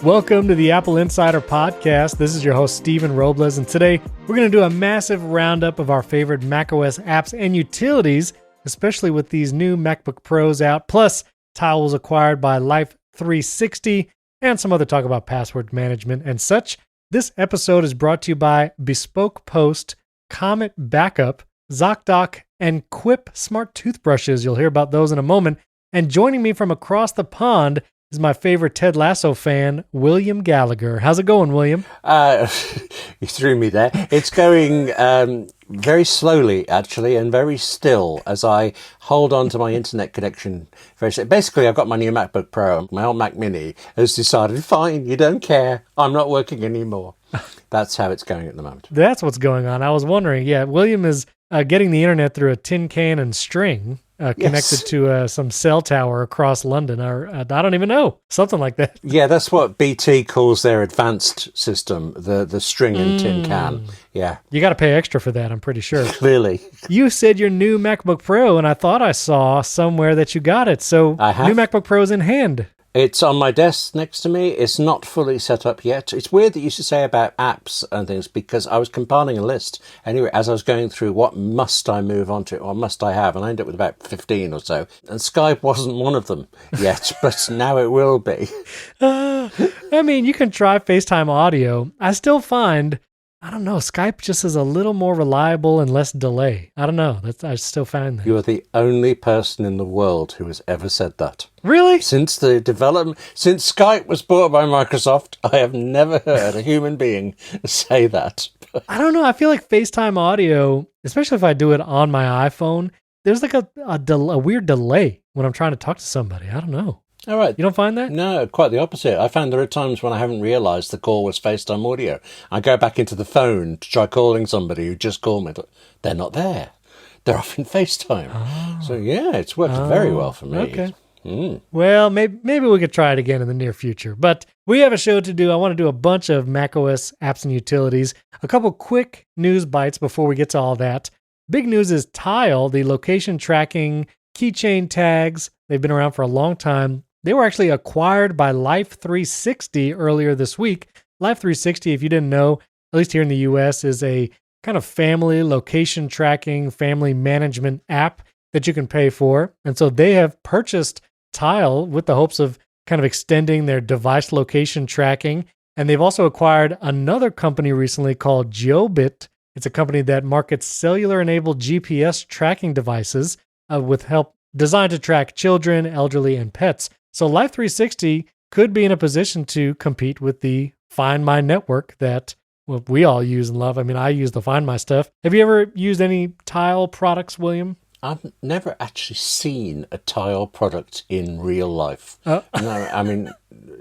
Welcome to the Apple Insider Podcast. This is your host, Stephen Robles, and today we're going to do a massive roundup of our favorite macOS apps and utilities, especially with these new MacBook Pros out. Plus, Tile was acquired by Life360, and some other talk about password management and such. This episode is brought to you by Bespoke Post, Comet Backup, ZocDoc, and Quip Smart Toothbrushes. You'll hear about those in a moment. And joining me from across the pond is my favorite Ted Lasso fan, William Gallagher. How's it going, William? You threw me there. It's going very slowly, actually, and very still as I hold on to my internet connection. Basically, I've got my new MacBook Pro. My old Mac Mini has decided, fine, you don't care. I'm not working anymore. That's how it's going at the moment. That's what's going on. I was wondering, William is getting the internet through a tin can and string. Connected to some cell tower across London, or I don't even know, something like that. Yeah, that's what BT calls their advanced system, the string and tin can. Yeah. You got to pay extra for that, I'm pretty sure. Clearly. You said your new MacBook Pro, and I thought I saw somewhere that you got it. So, I have. New MacBook Pro's in hand. It's on my desk next to me. It's not fully set up yet. It's weird that you should say about apps and things, because I was compiling a list anyway as I was going through what must I move on to or must I have, and I ended up with about 15 or so. And Skype wasn't one of them yet, but now it will be. I mean, you can try FaceTime audio. I still find, I don't know, Skype just is a little more reliable and less delay. I don't know. I still find that. You are the only person in the world who has ever said that. Really? Since Skype was bought by Microsoft, I have never heard a human being say that. I don't know. I feel like FaceTime audio, especially if I do it on my iPhone, there's like a weird delay when I'm trying to talk to somebody. I don't know. All right. You don't find that? No, quite the opposite. I found there are times when I haven't realised the call was FaceTime audio. I go back into the phone to try calling somebody who just called me. They're not there. They're off in FaceTime. Oh. So, yeah, it's worked very well for me. Okay. Well, maybe we could try it again in the near future. But we have a show to do. I want to do a bunch of macOS apps and utilities. A couple quick news bites before we get to all that. Big news is Tile, the location tracking keychain tags. They've been around for a long time. They were actually acquired by Life360 earlier this week. Life360, if you didn't know, at least here in the US, is a kind of family location tracking, family management app that you can pay for. And so they have purchased Tile with the hopes of kind of extending their device location tracking. And they've also acquired another company recently called Jiobit. It's a company that markets cellular-enabled GPS tracking devices with help designed to track children, elderly, and pets. So Life360 could be in a position to compete with the Find My network that we all use and love. I mean, I use the Find My stuff. Have you ever used any Tile products, William? I've never actually seen a Tile product in real life. Oh. No, I mean,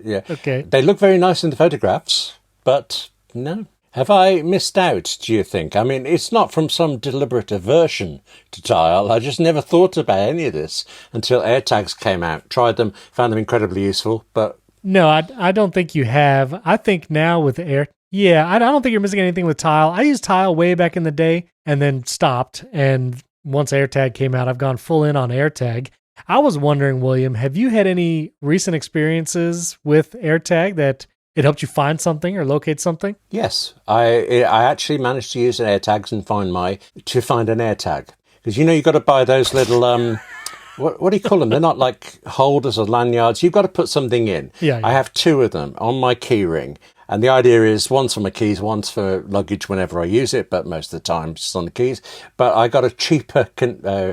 yeah. Okay. They look very nice in the photographs, but no. Have I missed out, do you think? I mean, it's not from some deliberate aversion to Tile. I just never thought about any of this until AirTags came out. Tried them, found them incredibly useful, but... No, I don't think you have. I think now with I don't think you're missing anything with Tile. I used Tile way back in the day and then stopped. And once AirTag came out, I've gone full in on AirTag. I was wondering, William, have you had any recent experiences with AirTag that it helped you find something or locate something? Yes, I actually managed to use AirTags and find an AirTag. Because, you've got to buy those little, what do you call them? They're not like holders or lanyards. You've got to put something in. Yeah. I have two of them on my key ring. And the idea is one's for my keys, one's for luggage whenever I use it, but most of the time it's just on the keys. But I got a cheaper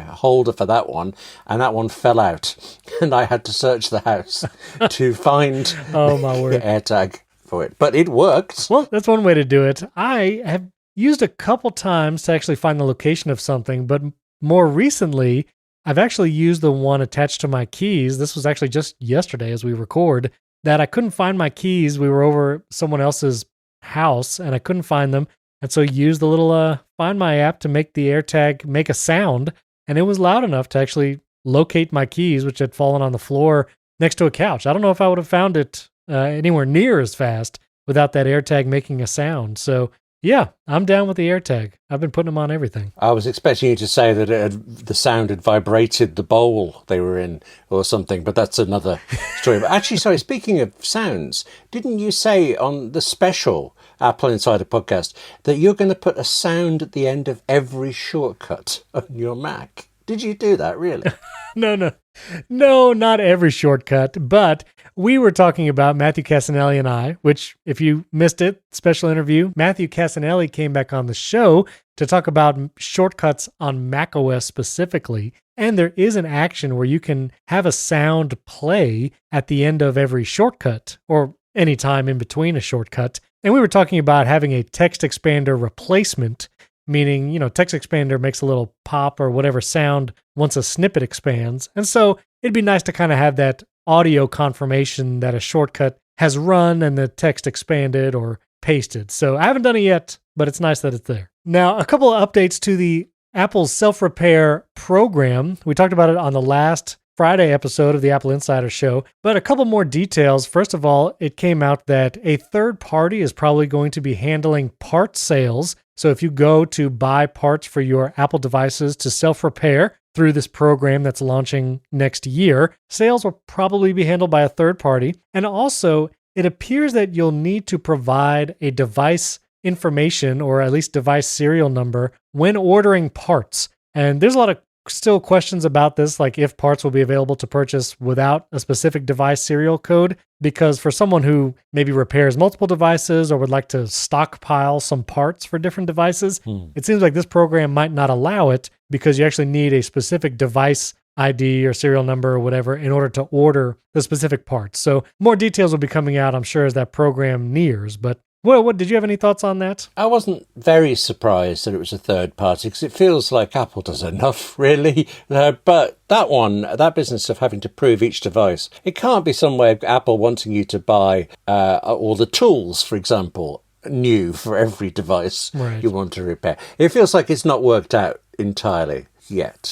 holder for that one, and that one fell out. And I had to search the house to find my word. the AirTag for it. But it worked. Well, that's one way to do it. I have used a couple times to actually find the location of something, but more recently, I've actually used the one attached to my keys. This was actually just yesterday as we record, that I couldn't find my keys. We were over someone else's house and I couldn't find them. And so I used the little Find My app to make the AirTag make a sound. And it was loud enough to actually locate my keys, which had fallen on the floor next to a couch. I don't know if I would have found it anywhere near as fast without that AirTag making a sound. So Yeah, I'm down with the AirTag. I've been putting them on everything. I was expecting you to say that the sound had vibrated the bowl they were in or something, but that's another story. But actually, sorry, speaking of sounds, didn't you say on the special Apple Insider podcast that you're going to put a sound at the end of every shortcut on your Mac? Did you do that, really? No, not every shortcut, but we were talking about Matthew Cassinelli and I, which if you missed it, special interview, Matthew Cassinelli came back on the show to talk about shortcuts on macOS specifically. And there is an action where you can have a sound play at the end of every shortcut or any time in between a shortcut. And we were talking about having a text expander replacement, meaning, text expander makes a little pop or whatever sound once a snippet expands. And so it'd be nice to kind of have that audio confirmation that a shortcut has run and the text expanded or pasted. So I haven't done it yet, but it's nice that it's there. Now, a couple of updates to the Apple's self-repair program. We talked about it on the last Friday episode of the Apple Insider Show, but a couple more details. First of all, it came out that a third party is probably going to be handling part sales. So if you go to buy parts for your Apple devices to self-repair through this program that's launching next year, sales will probably be handled by a third party. And also, it appears that you'll need to provide a device information or at least device serial number when ordering parts. And there's a lot of still questions about this, like if parts will be available to purchase without a specific device serial code, because for someone who maybe repairs multiple devices or would like to stockpile some parts for different devices, it seems like this program might not allow it because you actually need a specific device ID or serial number or whatever in order to order the specific parts. So more details will be coming out, I'm sure, as that program nears. But what did you have any thoughts on that? I wasn't very surprised that it was a third party because it feels like Apple does enough, really. But that business of having to prove each device, it can't be some way of Apple wanting you to buy all the tools, for example, new for every device you want to repair. It feels like it's not worked out entirely yet,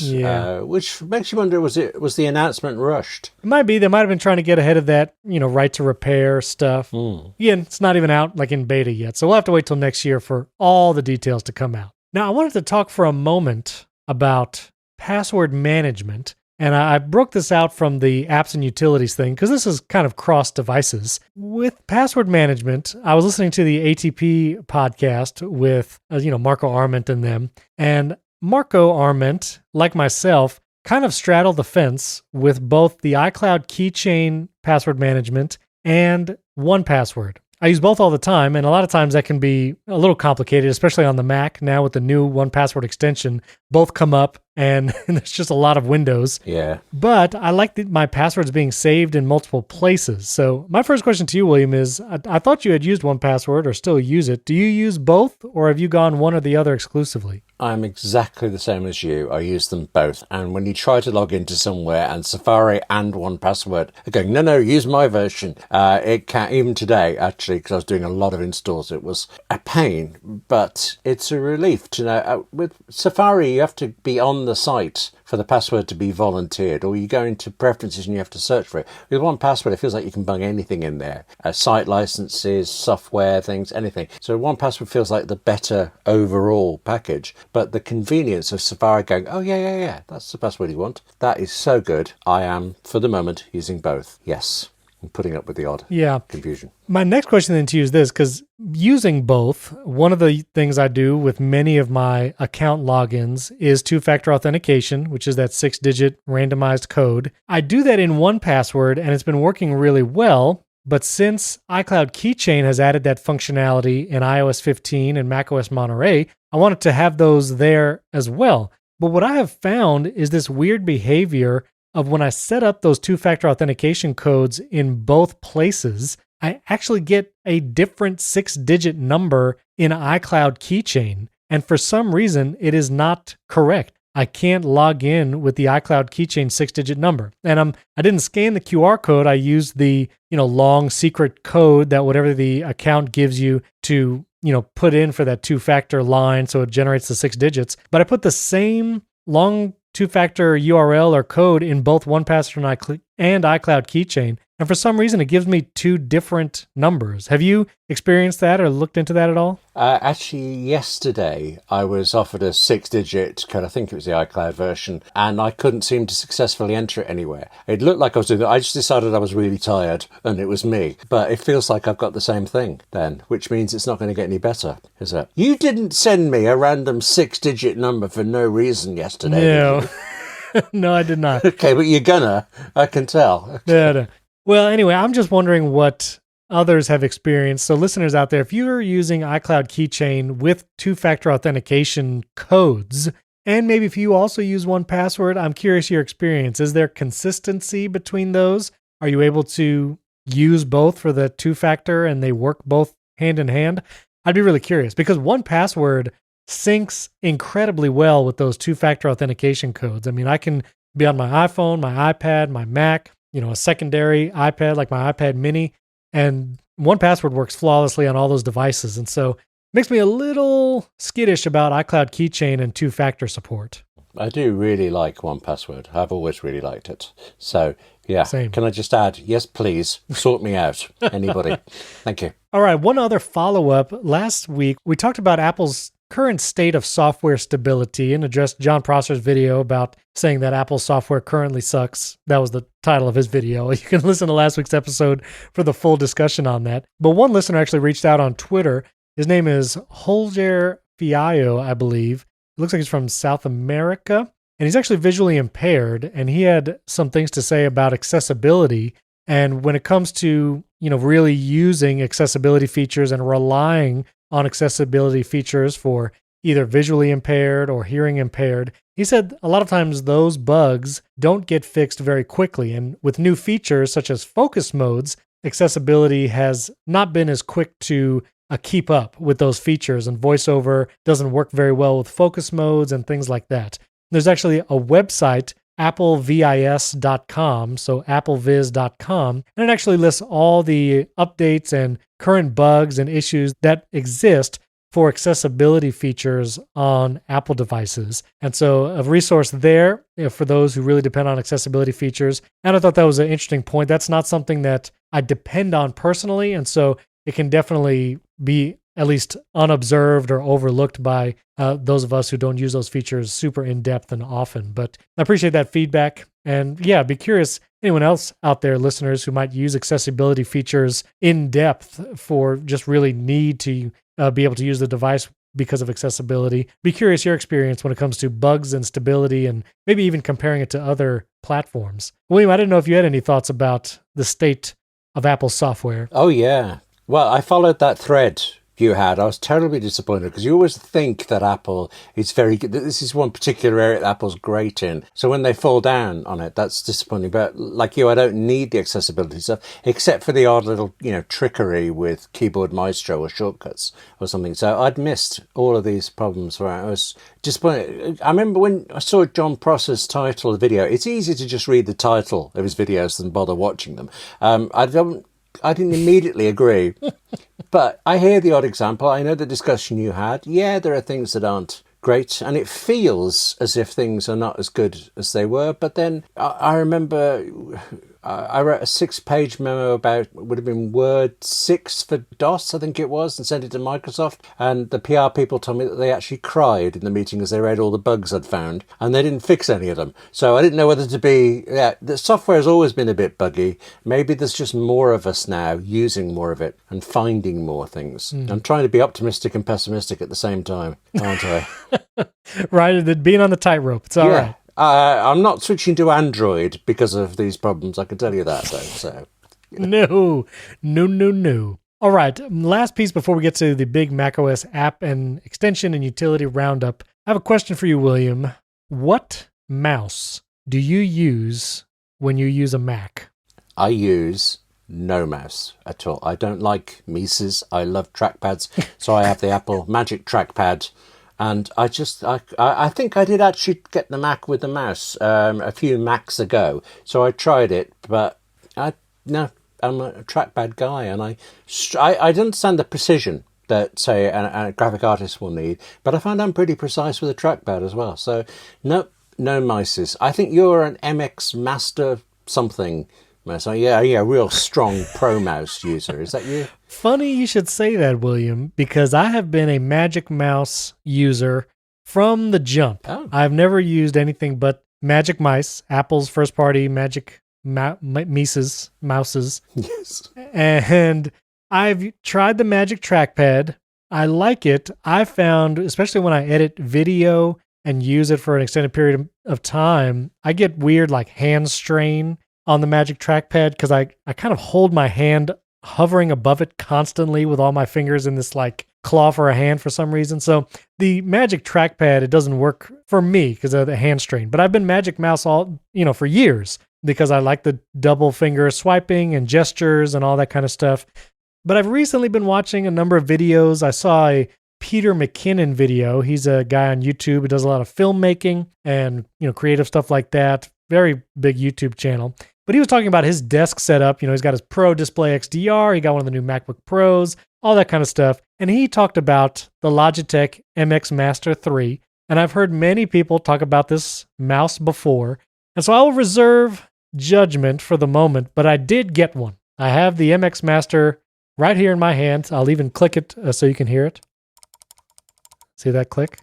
which makes you wonder, was the announcement rushed? It might be. They might have been trying to get ahead of that, right to repair stuff. Again, it's not even out like in beta yet, so we'll have to wait till next year for all the details to come out. Now, I wanted to talk for a moment about password management, and I broke this out from the apps and utilities thing because this is kind of cross devices. With password management, I was listening to the ATP podcast with, Marco Arment and them, and Marco Arment, like myself, kind of straddled the fence with both the iCloud keychain password management and 1Password. I use both all the time, and a lot of times that can be a little complicated, especially on the Mac. Now with the new 1Password extension, both come up, and there's just a lot of windows. Yeah. But I like my passwords being saved in multiple places. So my first question to you, William, is I thought you had used 1Password or still use it. Do you use both, or have you gone one or the other exclusively? I'm exactly the same as you. I use them both. And when you try to log into somewhere and Safari and 1Password are going, no, use my version. It can't, even today, actually, because I was doing a lot of installs, it was a pain, but it's a relief to know. With Safari, you have to be on the site for the password to be volunteered, or you go into preferences and you have to search for it. With 1Password, it feels like you can bung anything in there. Site licenses, software, things, anything. So 1Password feels like the better overall package. But the convenience of Safari going, oh, yeah, that's the password you want. That is so good. I am, for the moment, using both. Yes. I'm putting up with the odd confusion. My next question then to you is this, because using both, one of the things I do with many of my account logins is two-factor authentication, which is that 6-digit randomized code. I do that in 1Password, and it's been working really well. But since iCloud Keychain has added that functionality in iOS 15 and macOS Monterey, I wanted to have those there as well. But what I have found is this weird behavior of when I set up those two-factor authentication codes in both places, I actually get a different 6-digit number in iCloud Keychain. And for some reason, it is not correct. I can't log in with the iCloud Keychain 6-digit number. And I didn't scan the QR code. I used the, long secret code that whatever the account gives you to, put in for that two-factor line so it generates the 6 digits. But I put the same long two-factor URL or code in both 1Password and iCloud Keychain, and for some reason it gives me two different numbers. Have you experienced that or looked into that at all? Actually, yesterday I was offered a 6-digit code. I think it was the iCloud version, and I couldn't seem to successfully enter it anywhere. It looked like I was doing it. I just decided I was really tired, and it was me. But it feels like I've got the same thing then, which means it's not going to get any better, is it? You didn't send me a random 6-digit number for no reason yesterday. No. No, I did not. Okay, but you're gonna. I can tell. No. Well, anyway, I'm just wondering what others have experienced. So listeners out there, if you're using iCloud Keychain with two-factor authentication codes, and maybe if you also use 1Password, I'm curious your experience. Is there consistency between those? Are you able to use both for the two-factor and they work both hand in hand? I'd be really curious because 1Password syncs incredibly well with those two-factor authentication codes. I mean, I can be on my iPhone, my iPad, my Mac, a secondary iPad like my iPad mini, and 1Password works flawlessly on all those devices. And so it makes me a little skittish about iCloud Keychain and two-factor support. I do really like 1Password. I've always really liked it. So, yeah. Same. Can I just add, yes, please, sort me out. Anybody. Thank you. All right, one other follow-up. Last week, we talked about Apple's current state of software stability and addressed John Prosser's video about saying that Apple's software currently sucks. That was the title of his video. You can listen to last week's episode for the full discussion on that. But one listener actually reached out on Twitter. His name is Holger Fiallo, I believe. It looks like he's from South America, and he's actually visually impaired, and he had some things to say about accessibility. And when it comes to, really using accessibility features and relying on accessibility features for either visually impaired or hearing impaired, he said a lot of times those bugs don't get fixed very quickly. And with new features such as focus modes, accessibility has not been as quick to keep up with those features, and VoiceOver doesn't work very well with focus modes and things like that. There's actually a website, applevis.com, so applevis.com, and it actually lists all the updates and current bugs and issues that exist for accessibility features on Apple devices. And so a resource there for those who really depend on accessibility features. And I thought that was an interesting point. That's not something that I depend on personally, and so it can definitely be at least unobserved or overlooked by those of us who don't use those features super in-depth and often. But I appreciate that feedback. And yeah, be curious, anyone else out there, listeners, who might use accessibility features in depth for just really need to be able to use the device because of accessibility. Be curious your experience when it comes to bugs and stability and maybe even comparing it to other platforms. William, I didn't know if you had any thoughts about the state of Apple software. Oh, yeah. Well, I followed that thread you had. I was terribly disappointed because you always think that Apple is very good. This is one particular area that Apple's great in. So when they fall down on it, that's disappointing. But like you, I don't need the accessibility stuff except for the odd little, trickery with Keyboard Maestro or shortcuts or something. So I'd missed all of these problems where I was disappointed. I remember when I saw John Prosser's title of the video, it's easy to just read the title of his videos than bother watching them. I didn't immediately agree, but I hear the odd example. I know the discussion you had. Yeah, there are things that aren't great, and it feels as if things are not as good as they were. But then I remember I wrote a 6-page memo about, would have been Word 6 for DOS, I think it was, and sent it to Microsoft. And the PR people told me that they actually cried in the meeting as they read all the bugs I'd found, and they didn't fix any of them. So I didn't know whether to be, the software has always been a bit buggy. Maybe there's just more of us now using more of it and finding more things. I'm trying to be optimistic and pessimistic at the same time, aren't I? Right, being on the tightrope. It's all right. I'm not switching to Android because of these problems. I can tell you that, though. So, No. All right, last piece before we get to the big macOS app and extension and utility roundup. I have a question for you, William. What mouse do you use when you use a Mac? I use no mouse at all. I don't like Mises. I love trackpads. So I have the Apple Magic Trackpad. And I think I did actually get the Mac with the mouse a few Macs ago. So I tried it, but I'm a trackpad guy, and I understand the precision that, say, a graphic artist will need, but I find I'm pretty precise with a trackpad as well. So no mices. I think you're an MX Master something So yeah, real strong pro mouse user. Is that you? Funny you should say that, William, because I have been a Magic Mouse user from the jump. Oh. I've never used anything but Magic Mice, Apple's first party Magic Mices, mouses. Yes. And I've tried the Magic Trackpad. I like it. I found, especially when I edit video and use it for an extended period of time, I get weird like hand strain on the Magic Trackpad because I kind of hold my hand hovering above it constantly with all my fingers in this like claw for a hand for some reason. So the Magic Trackpad, it doesn't work for me because of the hand strain. But I've been Magic Mouse for years because I like the double finger swiping and gestures and all that kind of stuff. But I've recently been watching a number of videos. I saw a Peter McKinnon video. He's a guy on YouTube who does a lot of filmmaking and, creative stuff like that. Very big YouTube channel. But he was talking about his desk setup. He's got his Pro Display XDR. He got one of the new MacBook Pros, all that kind of stuff. And he talked about the Logitech MX Master 3. And I've heard many people talk about this mouse before. And so I will reserve judgment for the moment, but I did get one. I have the MX Master right here in my hand. I'll even click it so you can hear it. See that click?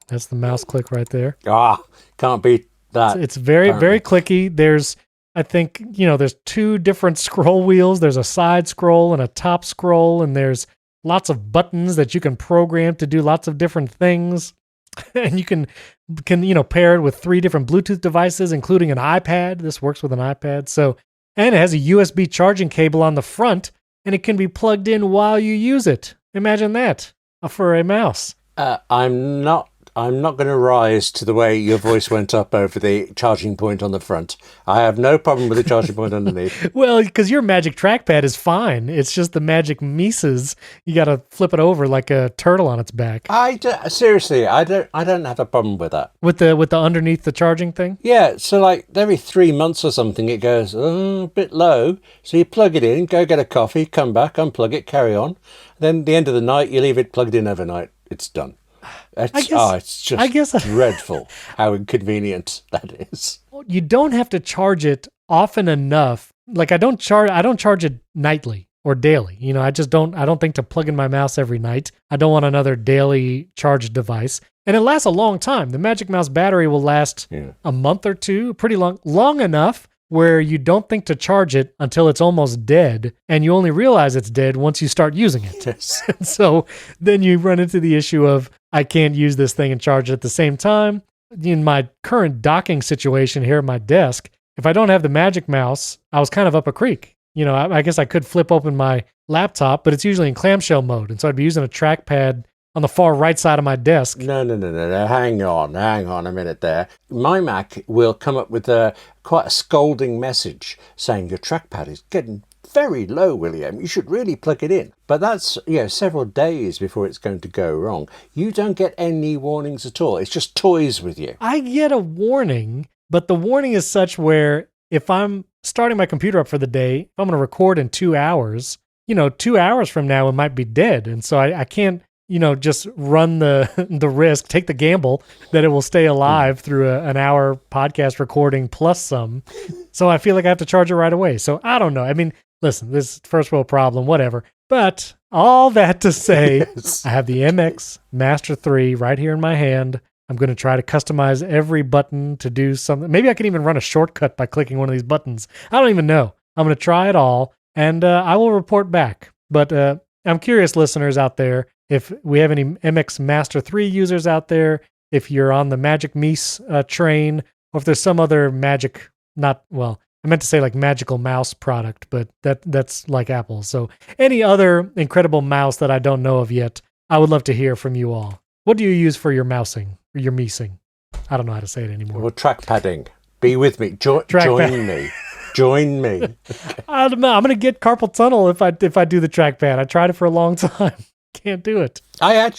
That's the mouse click right there. Can't beat that. It's very, very clicky. There's, I think, there's two different scroll wheels. There's a side scroll and a top scroll, and there's lots of buttons that you can program to do lots of different things. And you can pair it with 3 different Bluetooth devices, including an iPad. This works with an iPad. And it has a USB charging cable on the front, and it can be plugged in while you use it. Imagine that for a mouse. I'm not going to rise to the way your voice went up over the charging point on the front. I have no problem with the charging point underneath. Well, because your Magic Trackpad is fine. It's just the Magic Mises. You got to flip it over like a turtle on its back. Seriously, I don't have a problem with that. With the underneath the charging thing? Yeah, so like every 3 months or something, it goes a bit low. So you plug it in, go get a coffee, come back, unplug it, carry on. Then at the end of the night, you leave it plugged in overnight. It's done. It's just dreadful how inconvenient that is. You don't have to charge it often enough. Like I don't charge it nightly or daily. I don't think to plug in my mouse every night. I don't want another daily charge device. And it lasts a long time. The Magic Mouse battery will last a month or two, pretty long enough where you don't think to charge it until it's almost dead, and you only realize it's dead once you start using it. Yes. So then you run into the issue of, I can't use this thing and charge it at the same time. In my current docking situation here at my desk, if I don't have the Magic Mouse, I was kind of up a creek. I guess I could flip open my laptop, but it's usually in clamshell mode, and so I'd be using a trackpad on the far right side of my desk. No. Hang on a minute there. My Mac will come up with quite a scolding message saying your trackpad is getting very low, William. You should really plug it in. But that's several days before it's going to go wrong. You don't get any warnings at all. It's just toys with you. I get a warning, but the warning is such where if I'm starting my computer up for the day, if I'm going to record in 2 hours, 2 hours from now it might be dead. And so I can't just run the risk, take the gamble that it will stay alive through an hour podcast recording plus some. So I feel like I have to charge it right away. So I don't know. I mean, listen, this is first world problem, whatever. But all that to say, yes. I have the MX Master 3 right here in my hand. I'm going to try to customize every button to do something. Maybe I can even run a shortcut by clicking one of these buttons. I don't even know. I'm going to try it all, and I will report back. But I'm curious, listeners out there, if we have any MX Master 3 users out there, if you're on the Magic Mies train, or if there's some other I meant to say like magical mouse product, but that's like Apple. So any other incredible mouse that I don't know of yet, I would love to hear from you all. What do you use for your mousing, or your meesing? I don't know how to say it anymore. Well, trackpadding. Be with me. Join me. Join me. I don't know. I'm going to get carpal tunnel if I do the trackpad. I tried it for a long time. Can't do it. I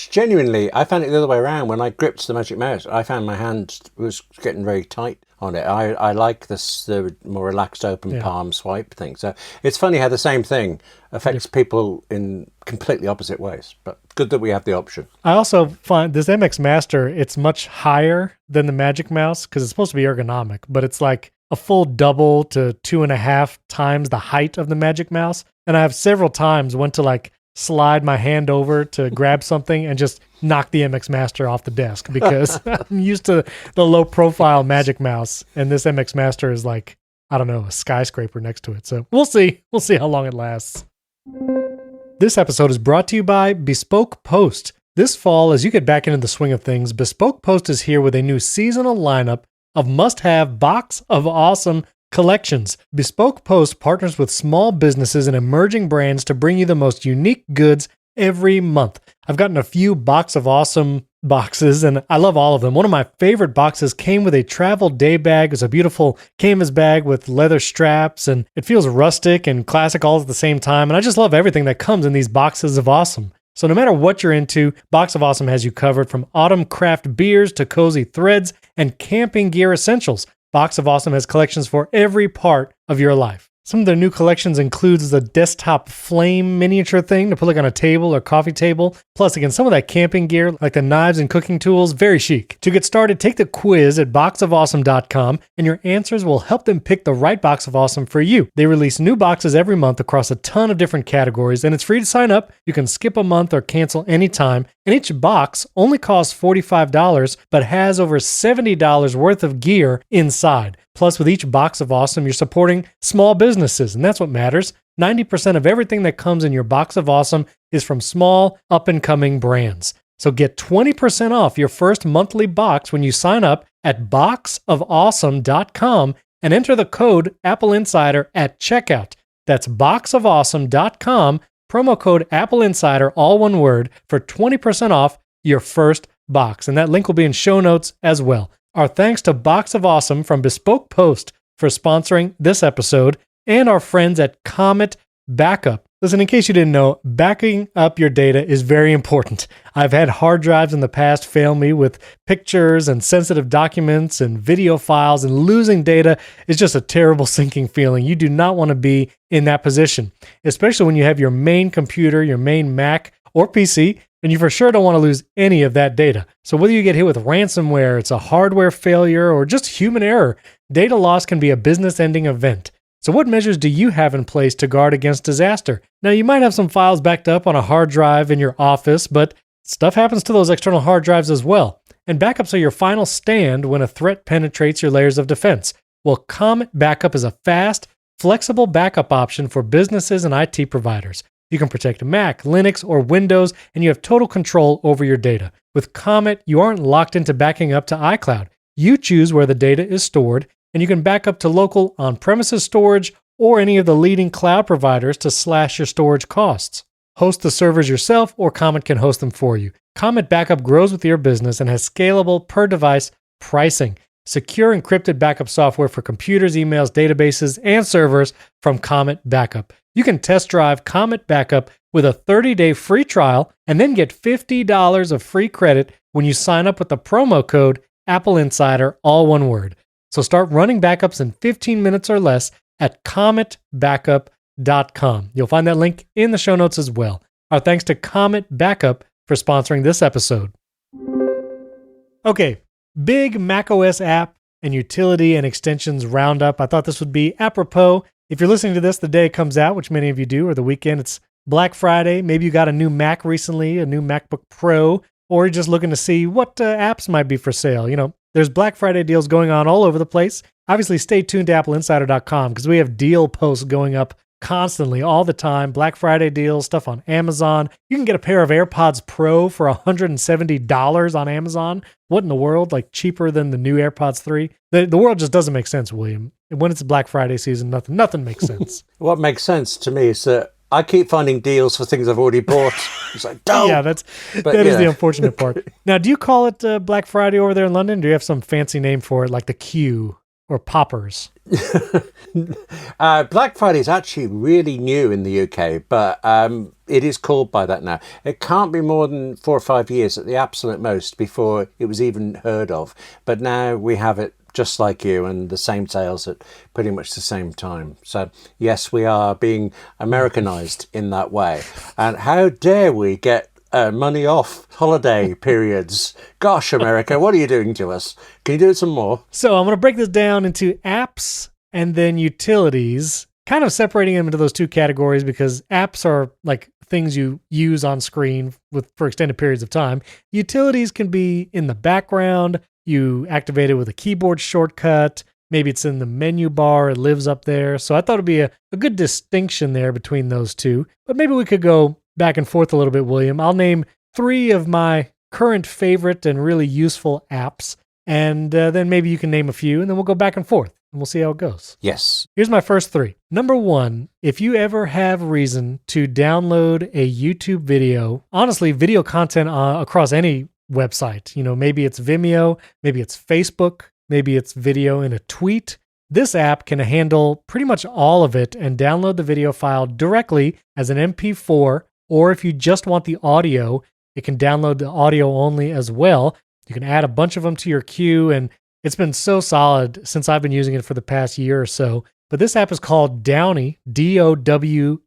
found it the other way around. When I gripped the Magic Mouse, I found my hand was getting very tight on it. I like the more relaxed open palm swipe thing. So it's funny how the same thing affects people in completely opposite ways. But good that we have the option. I also find this MX Master, it's much higher than the Magic Mouse because it's supposed to be ergonomic, but it's like a full double to 2.5 times the height of the Magic Mouse. And I have several times went to like slide my hand over to grab something and just knock the MX Master off the desk because I'm used to the low profile Magic Mouse. And this MX Master is like, I don't know, a skyscraper next to it. So we'll see. We'll see how long it lasts. This episode is brought to you by Bespoke Post. This fall, as you get back into the swing of things, Bespoke Post is here with a new seasonal lineup of must-have Box of Awesome collections. Bespoke Post partners with small businesses and emerging brands to bring you the most unique goods every month. I've gotten a few Box of Awesome boxes, and I love all of them. One of my favorite boxes came with a travel day bag. It's a beautiful canvas bag with leather straps, and it feels rustic and classic all at the same time. And I just love everything that comes in these Boxes of Awesome. So no matter what you're into, Box of Awesome has you covered from autumn craft beers to cozy threads and camping gear essentials. Box of Awesome has collections for every part of your life. Some of their new collections includes the desktop flame miniature thing to put like on a table or coffee table. Plus, again, some of that camping gear, like the knives and cooking tools, very chic. To get started, take the quiz at boxofawesome.com and your answers will help them pick the right Box of Awesome for you. They release new boxes every month across a ton of different categories, and it's free to sign up. You can skip a month or cancel anytime, and each box only costs $45, but has over $70 worth of gear inside. Plus, with each Box of Awesome, you're supporting small businesses, and that's what matters. 90% of everything that comes in your Box of Awesome is from small, up-and-coming brands. So get 20% off your first monthly box when you sign up at boxofawesome.com and enter the code AppleInsider at checkout. That's boxofawesome.com, promo code AppleInsider, all one word, for 20% off your first box. And that link will be in show notes as well. Our thanks to Box of Awesome from Bespoke Post for sponsoring this episode, and our friends at Comet Backup. Listen, in case you didn't know, backing up your data is very important. I've had hard drives in the past fail me with pictures and sensitive documents and video files, and losing data is just a terrible sinking feeling. You do not want to be in that position, especially when you have your main computer, your main Mac or PC, and you for sure don't want to lose any of that data. So whether you get hit with ransomware, it's a hardware failure, or just human error, data loss can be a business-ending event. So what measures do you have in place to guard against disaster? Now, you might have some files backed up on a hard drive in your office, but stuff happens to those external hard drives as well. And backups are your final stand when a threat penetrates your layers of defense. Well, Comet Backup is a fast, flexible backup option for businesses and IT providers. You can protect Mac, Linux, or Windows, and you have total control over your data. With Comet, you aren't locked into backing up to iCloud. You choose where the data is stored, and you can back up to local on-premises storage or any of the leading cloud providers to slash your storage costs. Host the servers yourself, or Comet can host them for you. Comet Backup grows with your business and has scalable per-device pricing. Secure encrypted backup software for computers, emails, databases, and servers from Comet Backup. You can test drive Comet Backup with a 30-day free trial and then get $50 of free credit when you sign up with the promo code AppleInsider, all one word. So start running backups in 15 minutes or less at cometbackup.com. You'll find that link in the show notes as well. Our thanks to Comet Backup for sponsoring this episode. Okay, big macOS app and utility and extensions roundup. I thought this would be apropos. If you're listening to this the day it comes out, which many of you do, or the weekend, it's Black Friday. Maybe you got a new Mac recently, a new MacBook Pro, or you're just looking to see what apps might be for sale. You know, there's Black Friday deals going on all over the place. Obviously, stay tuned to AppleInsider.com because we have deal posts going up constantly, all the time. Black Friday deals, stuff on Amazon. You can get a pair of AirPods Pro for $170 on Amazon. What in the world? Like cheaper than the new AirPods 3? The world just doesn't make sense, William. When it's Black Friday season, nothing makes sense. What makes sense to me is that I keep finding deals for things I've already bought. It's like, don't. Yeah, that is the unfortunate part. Now, do you call it Black Friday over there in London? Do you have some fancy name for it, like the Q or Poppers? Black Friday is actually really new in the UK, but it is called by that now. It can't be more than 4 or 5 years at the absolute most before it was even heard of. But now we have it just like you, and the same sales at pretty much the same time. So yes, we are being Americanized in that way. And how dare we get money off holiday periods. Gosh, America, what are you doing to us? Can you do some more? So I'm going to break this down into apps and then utilities, kind of separating them into those two categories because apps are like things you use on screen for extended periods of time. Utilities can be in the background. You activate it with a keyboard shortcut. Maybe it's in the menu bar. It lives up there. So I thought it'd be a good distinction there between those two. But maybe we could go back and forth a little bit, William. I'll name 3 of my current favorite and really useful apps. And then maybe you can name a few, and then we'll go back and forth, and we'll see how it goes. Yes. Here's my first 3. Number 1, if you ever have reason to download a YouTube video, honestly, video content across any website, maybe it's Vimeo, maybe it's Facebook, maybe it's video in a tweet. This app can handle pretty much all of it and download the video file directly as an MP4, or if you just want the audio, it can download the audio only as well. You can add a bunch of them to your queue, and it's been so solid since I've been using it for the past year or so. But this app is called Downie, Downie.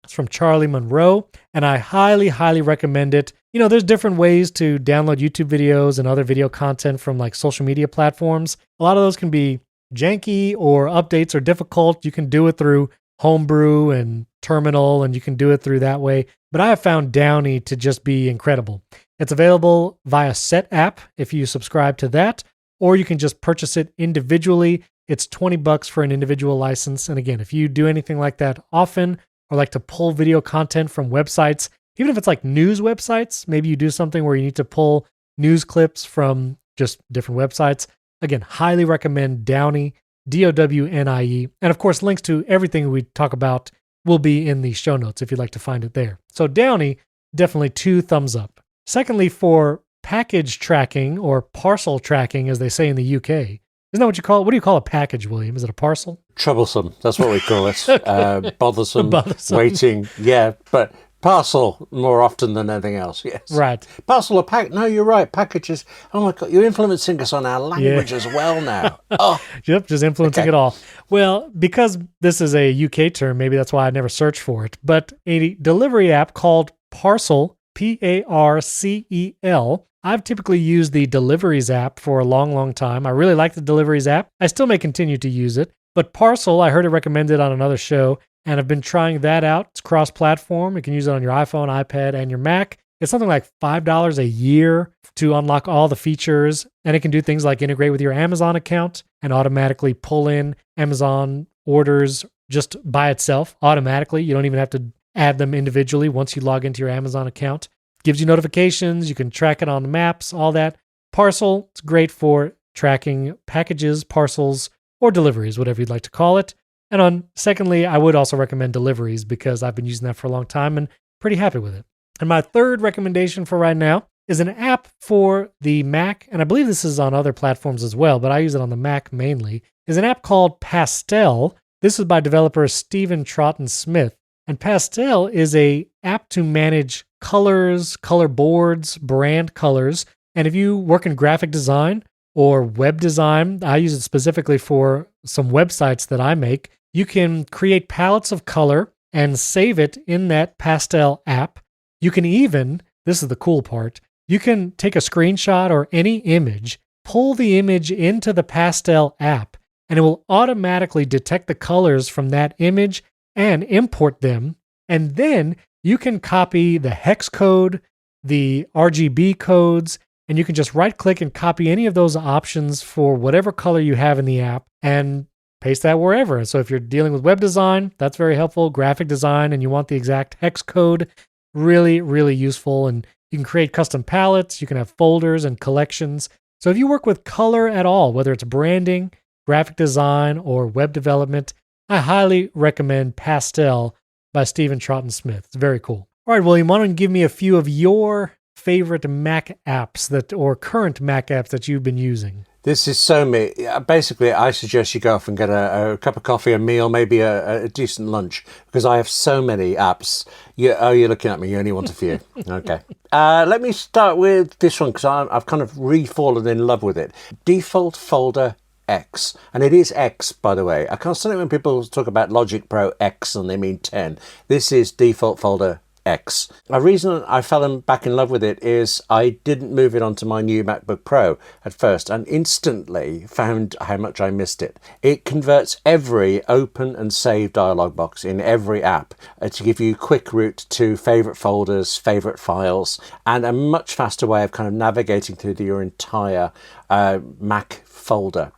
It's from Charlie Monroe, and I highly, highly recommend it. There's different ways to download YouTube videos and other video content from like social media platforms. A lot of those can be janky or updates are difficult. You can do it through Homebrew and Terminal, and you can do it through that way. But I have found Downie to just be incredible. It's available via Set App if you subscribe to that, or you can just purchase it individually. It's $20 for an individual license. And again, if you do anything like that often or like to pull video content from websites, even if it's like news websites, maybe you do something where you need to pull news clips from just different websites. Again, highly recommend Downie, Downie. And of course, links to everything we talk about will be in the show notes if you'd like to find it there. So Downie, definitely 2 thumbs up. Secondly, for package tracking or parcel tracking, as they say in the UK, isn't that what you call it? What do you call a package, William? Is it a parcel? Troublesome. That's what we call it. Bothersome, Bothersome. waiting. Yeah, but parcel more often than anything else, yes. Right. Parcel or pack. No, you're right. Packages. Oh my God, you're influencing us on our language as well now. Oh. Yep, just influencing it all. Well, because this is a UK term, maybe that's why I never searched for it, but a delivery app called Parcel, Parcel. I've typically used the Deliveries app for a long, long time. I really like the Deliveries app. I still may continue to use it, but Parcel, I heard it recommended on another show, and I've been trying that out. It's cross-platform. You can use it on your iPhone, iPad, and your Mac. It's something like $5 a year to unlock all the features, and it can do things like integrate with your Amazon account and automatically pull in Amazon orders just by itself automatically. You don't even have to add them individually once you log into your Amazon account. Gives you notifications. You can track it on the maps, all that. Parcel, it's great for tracking packages, parcels, or deliveries, whatever you'd like to call it. And secondly, I would also recommend Deliveries because I've been using that for a long time and pretty happy with it. And my third recommendation for right now is an app for the Mac, and I believe this is on other platforms as well, but I use it on the Mac mainly, is an app called Pastel. This is by developer Stephen Troughton-Smith. And Pastel is a app to manage colors, color boards, brand colors. And if you work in graphic design or web design, I use it specifically for some websites that I make. You can create palettes of color and save it in that Pastel app. You can even, this is the cool part, you can take a screenshot or any image, pull the image into the Pastel app, and it will automatically detect the colors from that image and import them. And then you can copy the hex code, the RGB codes, and you can just right click and copy any of those options for whatever color you have in the app and paste that wherever. And so if you're dealing with web design, that's very helpful. Graphic design, and you want the exact hex code, really, really useful. And you can create custom palettes. You can have folders and collections. So if you work with color at all, whether it's branding, graphic design, or web development, I highly recommend Pastel by Stephen Troughton-Smith. It's very cool. All right, William, why don't you give me a few of your favorite Mac apps or current Mac apps that you've been using? This is so me. Basically, I suggest you go off and get a cup of coffee, a meal, maybe a decent lunch, because I have so many apps. You're looking at me. You only want a few. Okay. Let me start with this one because I've kind of re-fallen in love with it. Default Folder X. And it is X, by the way. I can't stand it when people talk about Logic Pro X and they mean 10. This is Default Folder X. A reason I fell back in love with it is I didn't move it onto my new MacBook Pro at first and instantly found how much I missed it. It converts every open and save dialog box in every app to give you quick route to favorite folders, favorite files, and a much faster way of kind of navigating through your entire Mac folder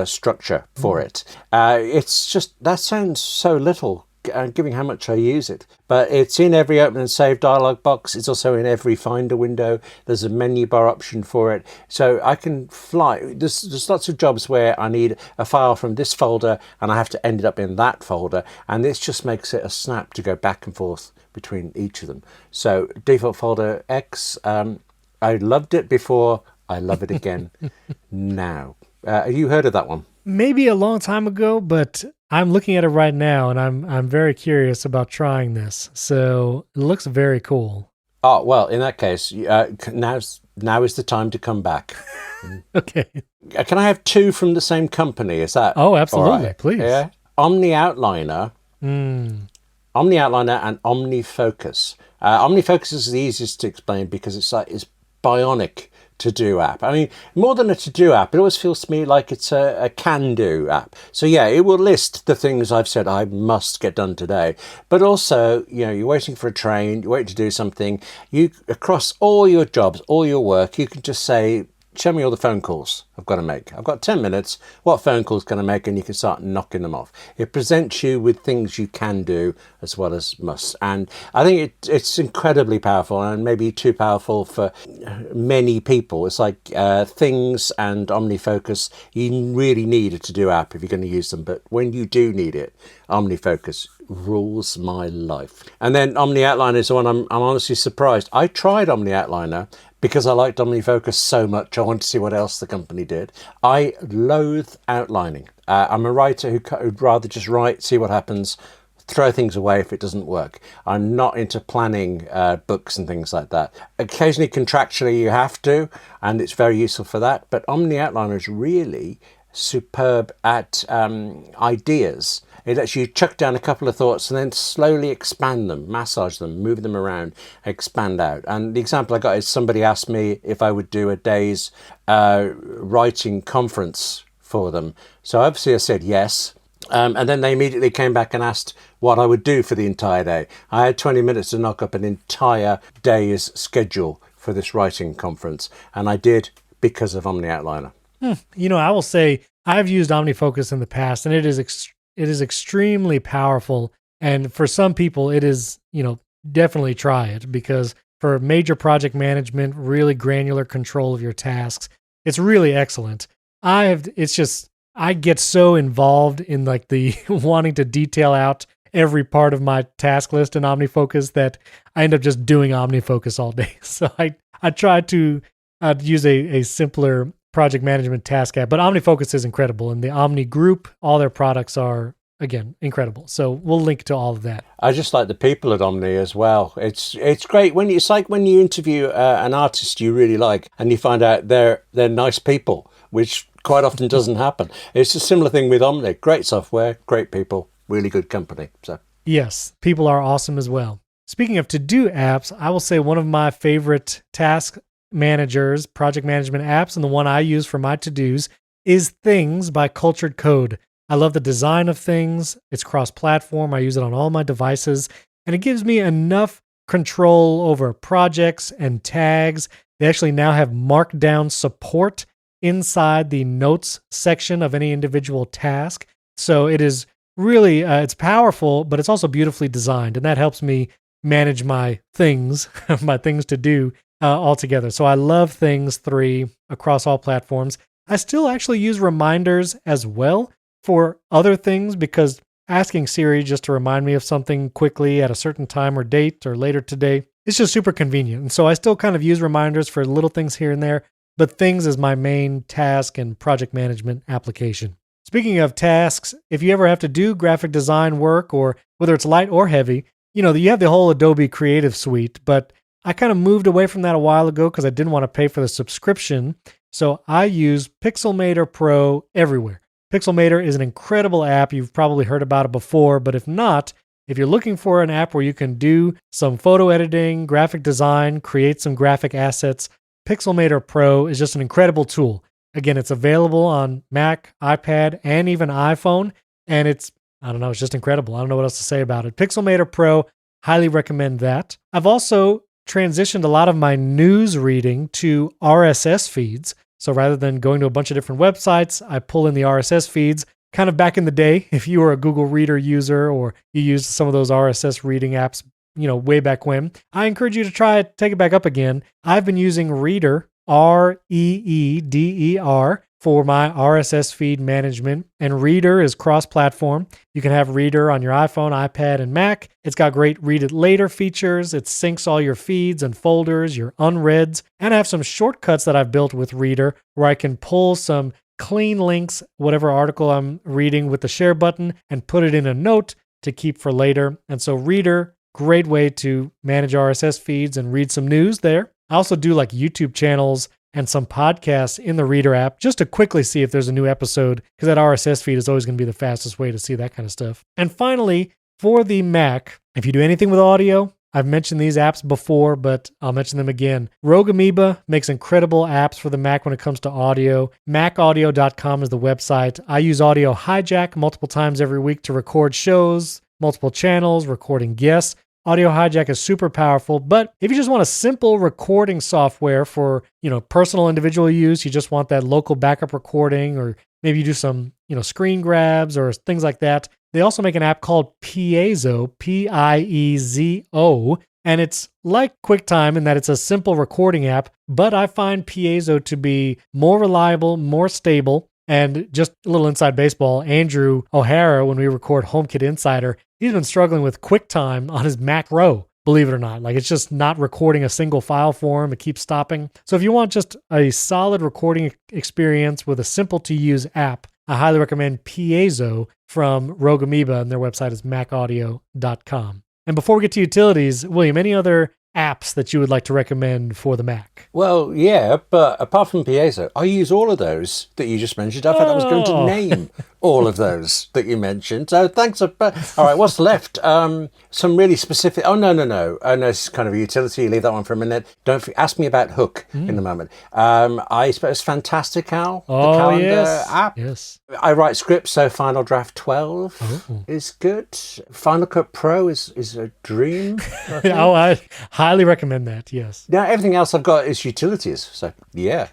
structure for it. It's just, that sounds so little given how much I use it, but it's in every open and save dialog box. It's also in every Finder window. There's a menu bar option for it, so I can fly. There's lots of jobs where I need a file from this folder and I have to end it up in that folder, and this just makes it a snap to go back and forth between each of them. So default folder X, I loved it before, I love it again now. Have you heard of that one? Maybe a long time ago, but I'm looking at it right now, and I'm very curious about trying this. So it looks very cool. Oh, well, in that case, now is the time to come back. Okay. Can I have two from the same company? Is that? Oh, absolutely. Right? Please. Yeah. OmniOutliner. OmniOutliner and OmniFocus. OmniFocus is the easiest to explain because it's bionic to-do app. I mean, more than a to-do app, it always feels to me like it's a can-do app. So yeah, it will list the things I've said I must get done today. But also, you're waiting for a train, you're waiting to do something. You, across all your jobs, all your work, you can just say, show me all the phone calls I've got to make. I've got 10 minutes. What phone calls can I make? And you can start knocking them off. It presents you with things you can do as well as must. And I think it's incredibly powerful, and maybe too powerful for many people. It's like Things and OmniFocus, you really need a to-do app if you're going to use them. But when you do need it, OmniFocus rules my life. And then OmniOutliner is the one I'm honestly surprised. I tried OmniOutliner because I liked OmniFocus so much. I wanted to see what else the company did. I loathe outlining. I'm a writer who'd rather just write, see what happens, throw things away if it doesn't work. I'm not into planning books and things like that. Occasionally, contractually, you have to, and it's very useful for that. But OmniOutliner is really superb at ideas. It lets you chuck down a couple of thoughts and then slowly expand them, massage them, move them around, expand out. And the example I got is somebody asked me if I would do a day's writing conference for them. So obviously I said yes. And then they immediately came back and asked what I would do for the entire day. I had 20 minutes to knock up an entire day's schedule for this writing conference. And I did because of OmniOutliner. I will say I've used OmniFocus in the past, and it is extremely powerful. And for some people, it is, definitely try it, because for major project management, really granular control of your tasks, it's really excellent. I get so involved in like the wanting to detail out every part of my task list in OmniFocus that I end up just doing OmniFocus all day. So I try to use a simpler project management task app, but OmniFocus is incredible, and the Omni Group, all their products are, again, incredible. So we'll link to all of that. I just like the people at Omni as well. It's great it's like when you interview an artist you really like, and you find out they're nice people, which quite often doesn't happen. It's a similar thing with Omni. Great software, great people, really good company. So yes, people are awesome as well. Speaking of to-do apps, I will say one of my favorite task managers, project management apps, and the one I use for my to-dos is Things by Cultured Code. I love the design of Things. It's cross-platform. I use it on all my devices, and it gives me enough control over projects and tags. They actually now have markdown support inside the notes section of any individual task. So it is really, it's powerful, but it's also beautifully designed, and that helps me manage my things, my things to do altogether. So I love Things 3 across all platforms. I still actually use reminders as well for other things, because asking Siri just to remind me of something quickly at a certain time or date or later today, it's just super convenient. And so I still kind of use reminders for little things here and there, but Things is my main task and project management application. Speaking of tasks, if you ever have to do graphic design work, or whether it's light or heavy, you have the whole Adobe Creative Suite, but I kind of moved away from that a while ago because I didn't want to pay for the subscription. So I use Pixelmator Pro everywhere. Pixelmator is an incredible app. You've probably heard about it before, but if not, if you're looking for an app where you can do some photo editing, graphic design, create some graphic assets, Pixelmator Pro is just an incredible tool. Again, it's available on Mac, iPad, and even iPhone. And it's just incredible. I don't know what else to say about it. Pixelmator Pro, highly recommend that. I've also transitioned a lot of my news reading to RSS feeds. So rather than going to a bunch of different websites, I pull in the RSS feeds. Kind of back in the day, if you were a Google Reader user or you used some of those RSS reading apps, way back when, I encourage you to try it, take it back up again. I've been using Reader, Reeder, for my RSS feed management, and Reader is cross-platform. You can have Reader on your iPhone, iPad, and Mac. It's got great Read It Later features. It syncs all your feeds and folders, your unreads, and I have some shortcuts that I've built with Reader where I can pull some clean links, whatever article I'm reading, with the share button and put it in a note to keep for later. And so Reader, great way to manage RSS feeds and read some news there. I also do like YouTube channels and some podcasts in the Reader app just to quickly see if there's a new episode, because that RSS feed is always going to be the fastest way to see that kind of stuff. And finally, for the Mac, if you do anything with audio, I've mentioned these apps before, but I'll mention them again. Rogue Amoeba makes incredible apps for the Mac when it comes to audio. MacAudio.com is the website. I use Audio Hijack multiple times every week to record shows, multiple channels, recording guests. Audio Hijack is super powerful, but if you just want a simple recording software for, personal individual use, you just want that local backup recording, or maybe you do some, screen grabs or things like that. They also make an app called Piezo, Piezo, and it's like QuickTime in that it's a simple recording app, but I find Piezo to be more reliable, more stable. And just a little inside baseball, Andrew O'Hara, when we record HomeKit Insider, he's been struggling with QuickTime on his Mac Pro, believe it or not. Like, it's just not recording a single file for him. It keeps stopping. So if you want just a solid recording experience with a simple to use app, I highly recommend Piezo from Rogue Amoeba, and their website is macaudio.com. And before we get to utilities, William, any other apps that you would like to recommend for the Mac? Well, yeah, but apart from Piezo, I use all of those that you just mentioned. I thought I was going to name all of those that you mentioned. So thanks. All right, what's left? Some really specific... Oh, no. I know this is kind of a utility. Leave that one for a minute. Don't ask me about Hook in a moment. I suppose Fantastical, the calendar app. Yes. I write scripts, so Final Draft 12 is good. Final Cut Pro is a dream. I highly recommend that, yes. Now, everything else I've got is utilities, so yeah.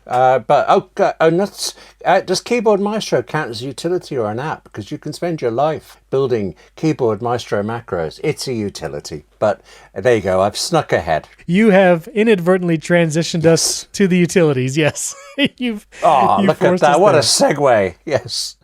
Does Keyboard Maestro count as a utility or an app? Because you can spend your life building Keyboard Maestro macros. It's a utility. But there you go, I've snuck ahead. You have inadvertently transitioned us to the utilities, yes. You've look at that, what a segue, yes.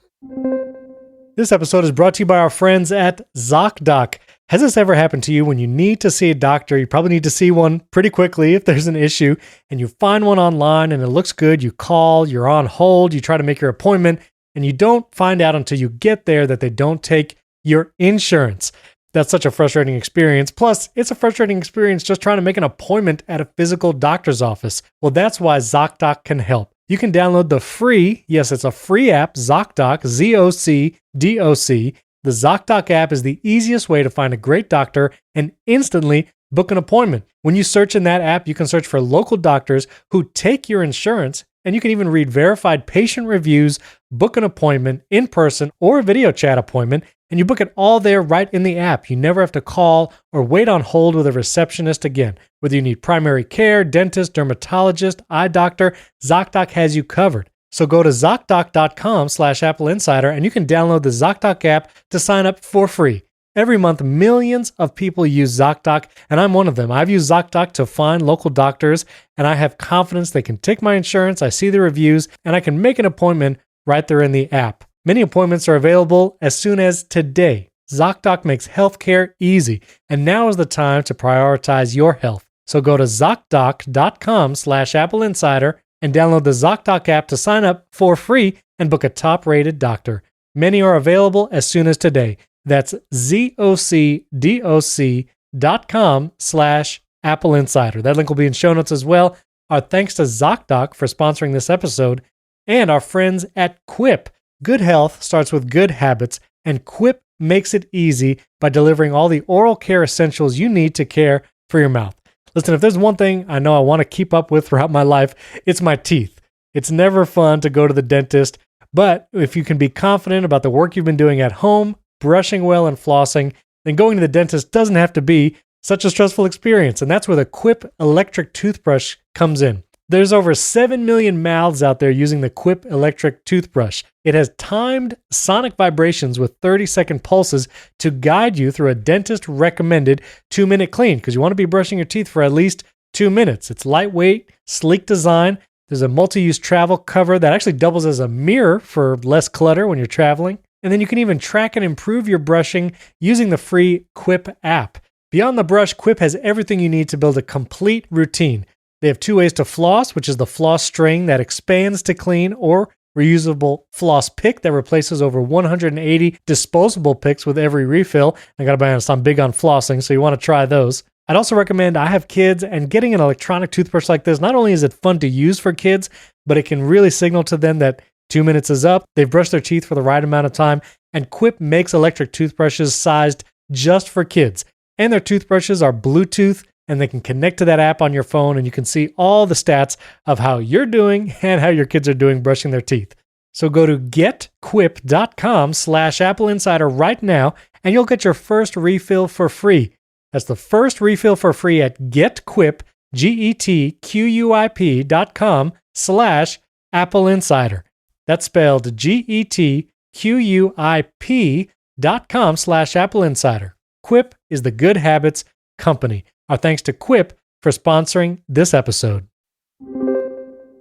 This episode is brought to you by our friends at ZocDoc. Has this ever happened to you when you need to see a doctor? You probably need to see one pretty quickly if there's an issue, and you find one online and it looks good. You call, you're on hold, you try to make your appointment, and you don't find out until you get there that they don't take your insurance. That's such a frustrating experience. Plus, it's a frustrating experience just trying to make an appointment at a physical doctor's office. Well, that's why ZocDoc can help. You can download the free, yes, it's a free app, ZocDoc, ZocDoc. The ZocDoc app is the easiest way to find a great doctor and instantly book an appointment. When you search in that app, you can search for local doctors who take your insurance, and you can even read verified patient reviews, book an appointment in person or a video chat appointment, and you book it all there right in the app. You never have to call or wait on hold with a receptionist again. Whether you need primary care, dentist, dermatologist, eye doctor, ZocDoc has you covered. So go to ZocDoc.com/AppleInsider and you can download the ZocDoc app to sign up for free. Every month, millions of people use ZocDoc, and I'm one of them. I've used ZocDoc to find local doctors, and I have confidence they can take my insurance, I see the reviews, and I can make an appointment right there in the app. Many appointments are available as soon as today. ZocDoc makes healthcare easy, and now is the time to prioritize your health. So go to ZocDoc.com/AppleInsider and download the ZocDoc app to sign up for free and book a top-rated doctor. Many are available as soon as today. That's ZocDoc.com/AppleInsider. That link will be in show notes as well. Our thanks to ZocDoc for sponsoring this episode, and our friends at Quip. Good health starts with good habits, and Quip makes it easy by delivering all the oral care essentials you need to care for your mouth. Listen, if there's one thing I know I want to keep up with throughout my life, it's my teeth. It's never fun to go to the dentist, but if you can be confident about the work you've been doing at home, brushing well and flossing, then going to the dentist doesn't have to be such a stressful experience. And that's where the Quip electric toothbrush comes in. There's over 7 million mouths out there using the Quip electric toothbrush. It has timed sonic vibrations with 30-second pulses to guide you through a dentist-recommended 2-minute clean, because you want to be brushing your teeth for at least 2 minutes. It's lightweight, sleek design. There's a multi-use travel cover that actually doubles as a mirror for less clutter when you're traveling. And then you can even track and improve your brushing using the free Quip app. Beyond the brush, Quip has everything you need to build a complete routine. They have 2 ways to floss, which is the floss string that expands to clean, or reusable floss pick that replaces over 180 disposable picks with every refill. I gotta be honest, I'm big on flossing, so you want to try those. I'd also recommend, I have kids, and getting an electronic toothbrush like this, not only is it fun to use for kids, but it can really signal to them that 2 minutes is up, they've brushed their teeth for the right amount of time, and Quip makes electric toothbrushes sized just for kids. And their toothbrushes are Bluetooth, and they can connect to that app on your phone, and you can see all the stats of how you're doing and how your kids are doing brushing their teeth. So go to getquip.com/AppleInsider right now, and you'll get your first refill for free. That's the first refill for free at getquip, getquip.com/AppleInsider. That's spelled getquip.com/AppleInsider. Quip is the good habits company. Our thanks to Quip for sponsoring this episode.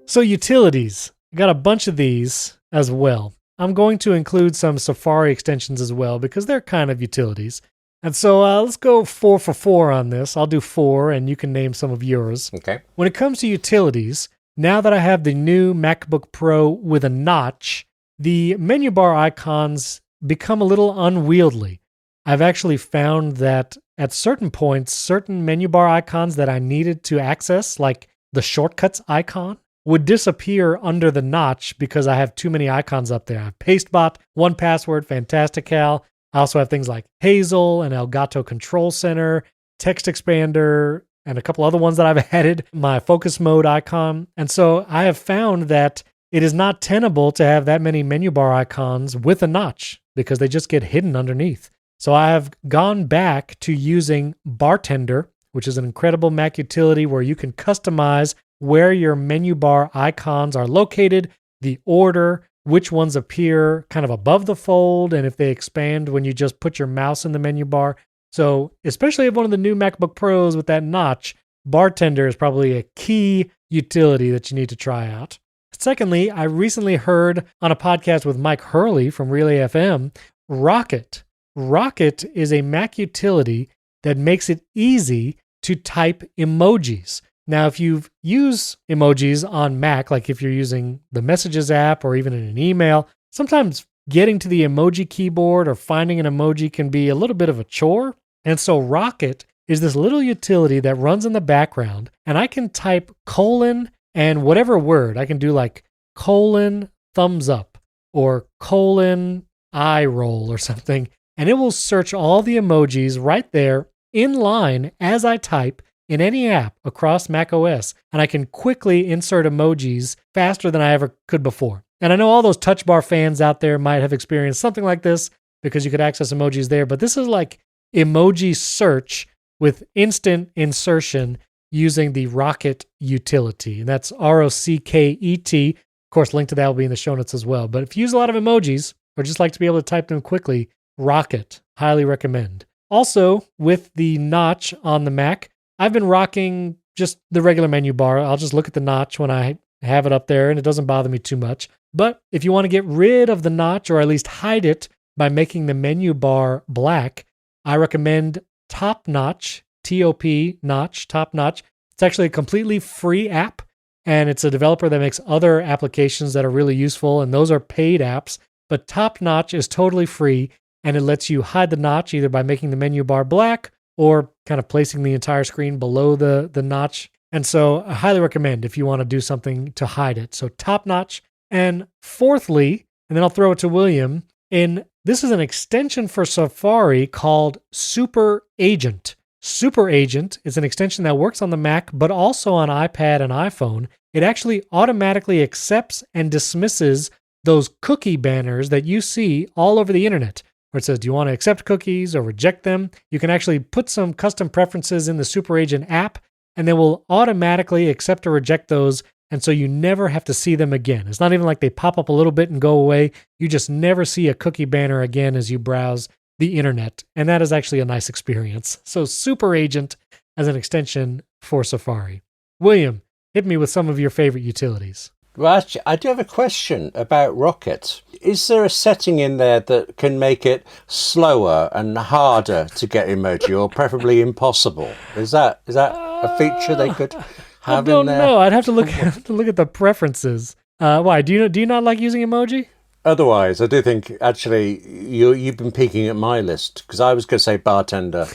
So utilities, I got a bunch of these as well. I'm going to include some Safari extensions as well because they're kind of utilities. And so let's go 4 for 4 on this. I'll do 4 and you can name some of yours. Okay. When it comes to utilities, now that I have the new MacBook Pro with a notch, the menu bar icons become a little unwieldy. I've actually found that at certain points, certain menu bar icons that I needed to access, like the shortcuts icon, would disappear under the notch because I have too many icons up there. I have Pastebot, 1Password, Fantastical. I also have things like Hazel and Elgato Control Center, Text Expander, and a couple other ones that I've added, my focus mode icon. And so I have found that it is not tenable to have that many menu bar icons with a notch because they just get hidden underneath. So I have gone back to using Bartender, which is an incredible Mac utility where you can customize where your menu bar icons are located, the order, which ones appear kind of above the fold, and if they expand when you just put your mouse in the menu bar. So especially if one of the new MacBook Pros with that notch, Bartender is probably a key utility that you need to try out. Secondly, I recently heard on a podcast with Mike Hurley from Relay FM, Rocket. Rocket is a Mac utility that makes it easy to type emojis. Now, if you use emojis on Mac, like if you're using the Messages app or even in an email, sometimes getting to the emoji keyboard or finding an emoji can be a little bit of a chore. And so Rocket is this little utility that runs in the background, and I can type colon and whatever word. I can do like colon thumbs up or colon eye roll or something. And it will search all the emojis right there in line as I type in any app across macOS. And I can quickly insert emojis faster than I ever could before. And I know all those touch bar fans out there might have experienced something like this because you could access emojis there. But this is like emoji search with instant insertion using the Rocket utility. And that's ROCKET. Of course, link to that will be in the show notes as well. But if you use a lot of emojis or just like to be able to type them quickly, Rocket, highly recommend. Also, with the notch on the Mac, I've been rocking just the regular menu bar. I'll just look at the notch when I have it up there, and it doesn't bother me too much. But if you want to get rid of the notch, or at least hide it by making the menu bar black, I recommend Top Notch, T-O-P, Notch, Top Notch. It's actually a completely free app, and it's a developer that makes other applications that are really useful, and those are paid apps. But Top Notch is totally free, and it lets you hide the notch either by making the menu bar black or kind of placing the entire screen below the notch. And so I highly recommend if you want to do something to hide it. So Top Notch. And fourthly, and then I'll throw it to William, in This is an extension for Safari called Super Agent. Super Agent is an extension that works on the Mac, but also on iPad and iPhone. It actually automatically accepts and dismisses those cookie banners that you see all over the internet, where it says, do you want to accept cookies or reject them? You can actually put some custom preferences in the Super Agent app, and they will automatically accept or reject those, and so you never have to see them again. It's not even like they pop up a little bit and go away. You just never see a cookie banner again as you browse the internet, and that is actually a nice experience. So Super Agent as an extension for Safari. William, hit me with some of your favorite utilities. Well, actually, I do have a question about Rocket. Is there a setting in there that can make it slower and harder to get emoji, or preferably impossible? Is that a feature they could have in there? I don't know. I'd have to look at the preferences. Why? Do you not like using emoji? Otherwise, I do think actually you've been peeking at my list, because I was going to say bartender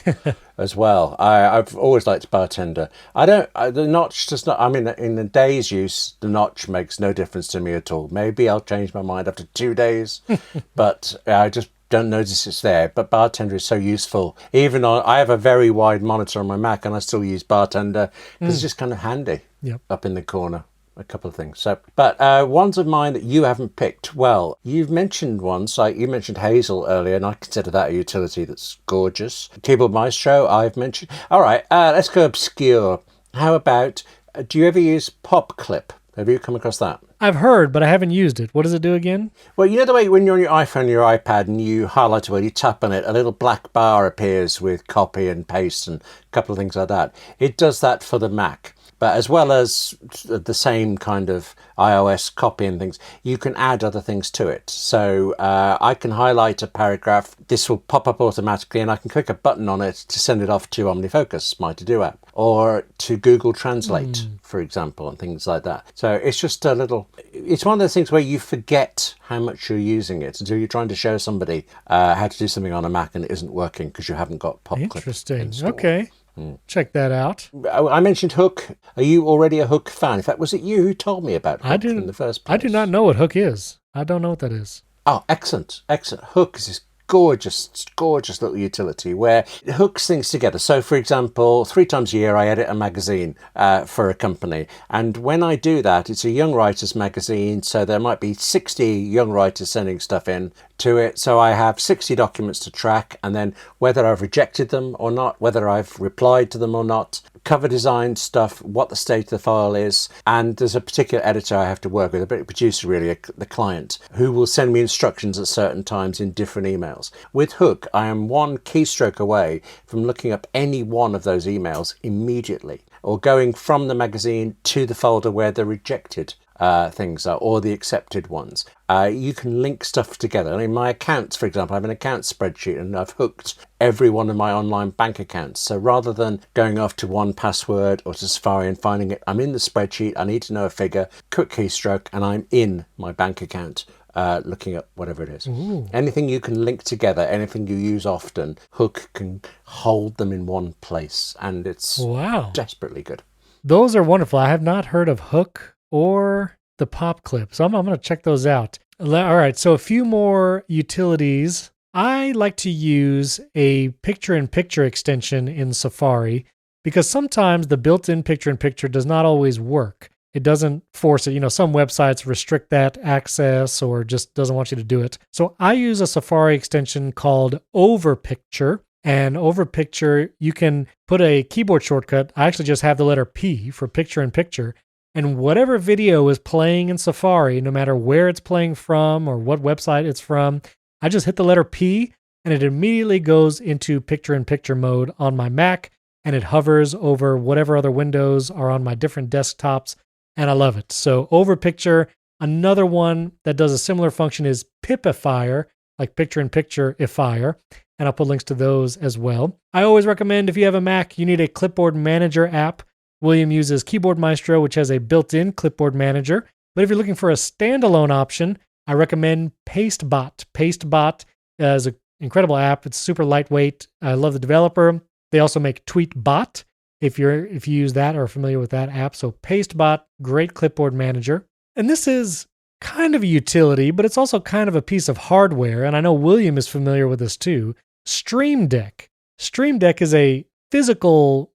as well. I've always liked bartender. The notch does not. I mean, in the day's use, the notch makes no difference to me at all. Maybe I'll change my mind after 2 days, but I just don't notice it's there. But bartender is so useful. Even I have a very wide monitor on my Mac, and I still use bartender because it's just kind of handy. Yep. Up in the corner. A couple of things. But ones of mine that you haven't picked. Well, you've mentioned ones, like you mentioned Hazel earlier, and I consider that a utility that's gorgeous. Keyboard Maestro, I've mentioned. All right, let's go obscure. How about, do you ever use Pop Clip? Have you come across that? I've heard, but I haven't used it. What does it do again? Well, you know the way when you're on your iPhone or your iPad and you highlight a word, you tap on it, a little black bar appears with copy and paste and a couple of things like that. It does that for the Mac. But as well as the same kind of iOS copy and things, you can add other things to it. So I can highlight a paragraph. This will pop up automatically, and I can click a button on it to send it off to OmniFocus, my To-Do app, or to Google Translate, for example, and things like that. So it's just a little... It's one of those things where you forget how much you're using it until you're trying to show somebody how to do something on a Mac and it isn't working because you haven't got Pop Clip installed. Okay. Check that out. I mentioned Hook. Are you already a Hook fan? In fact, was it you who told me about Hook in the first place? I do not know what Hook is. I don't know what that is. Oh, excellent. Hook is this gorgeous little utility where it hooks things together. So, for example, 3 times a year I edit a magazine for a company. And when I do that, it's a young writers magazine. So there might be 60 young writers sending stuff in to it. So I have 60 documents to track, and then whether I've rejected them or not, whether I've replied to them or not, cover design stuff, what the state of the file is. And there's a particular editor I have to work with, a bit of producer really, the client, who will send me instructions at certain times in different emails. With Hook, I am one keystroke away from looking up any one of those emails immediately, or going from the magazine to the folder where the rejected things are, or the accepted ones. You can link stuff together. I mean, my accounts, for example, I have an account spreadsheet, and I've hooked every one of my online bank accounts. So rather than going off to 1Password or to Safari and finding it, I'm in the spreadsheet, I need to know a figure, quick keystroke, and I'm in my bank account. Looking at whatever it is. Ooh. Anything you can link together, anything you use often, Hook can hold them in one place, and it's desperately good. Those are wonderful. I have not heard of Hook or the Pop Clip, so I'm going to check those out. All right, so a few more utilities. I like to use a picture-in-picture extension in Safari because sometimes the built-in picture-in-picture does not always work. It doesn't force it. Some websites restrict that access or just doesn't want you to do it. So I use a Safari extension called Overpicture. And Overpicture, you can put a keyboard shortcut. I actually just have the letter P for picture-in-picture. And whatever video is playing in Safari, no matter where it's playing from or what website it's from, I just hit the letter P and it immediately goes into picture-in-picture mode on my Mac, and it hovers over whatever other windows are on my different desktops. And I love it. So Overpicture, another one that does a similar function is Pipifier, like picture-in-picture-ifier. And I'll put links to those as well. I always recommend if you have a Mac, you need a clipboard manager app. William uses Keyboard Maestro, which has a built-in clipboard manager. But if you're looking for a standalone option, I recommend Pastebot. Pastebot is an incredible app. It's super lightweight. I love the developer. They also make Tweetbot. If you use that or are familiar with that app. So Pastebot, great clipboard manager. And this is kind of a utility, but it's also kind of a piece of hardware. And I know William is familiar with this too. Stream Deck. Stream Deck is a physical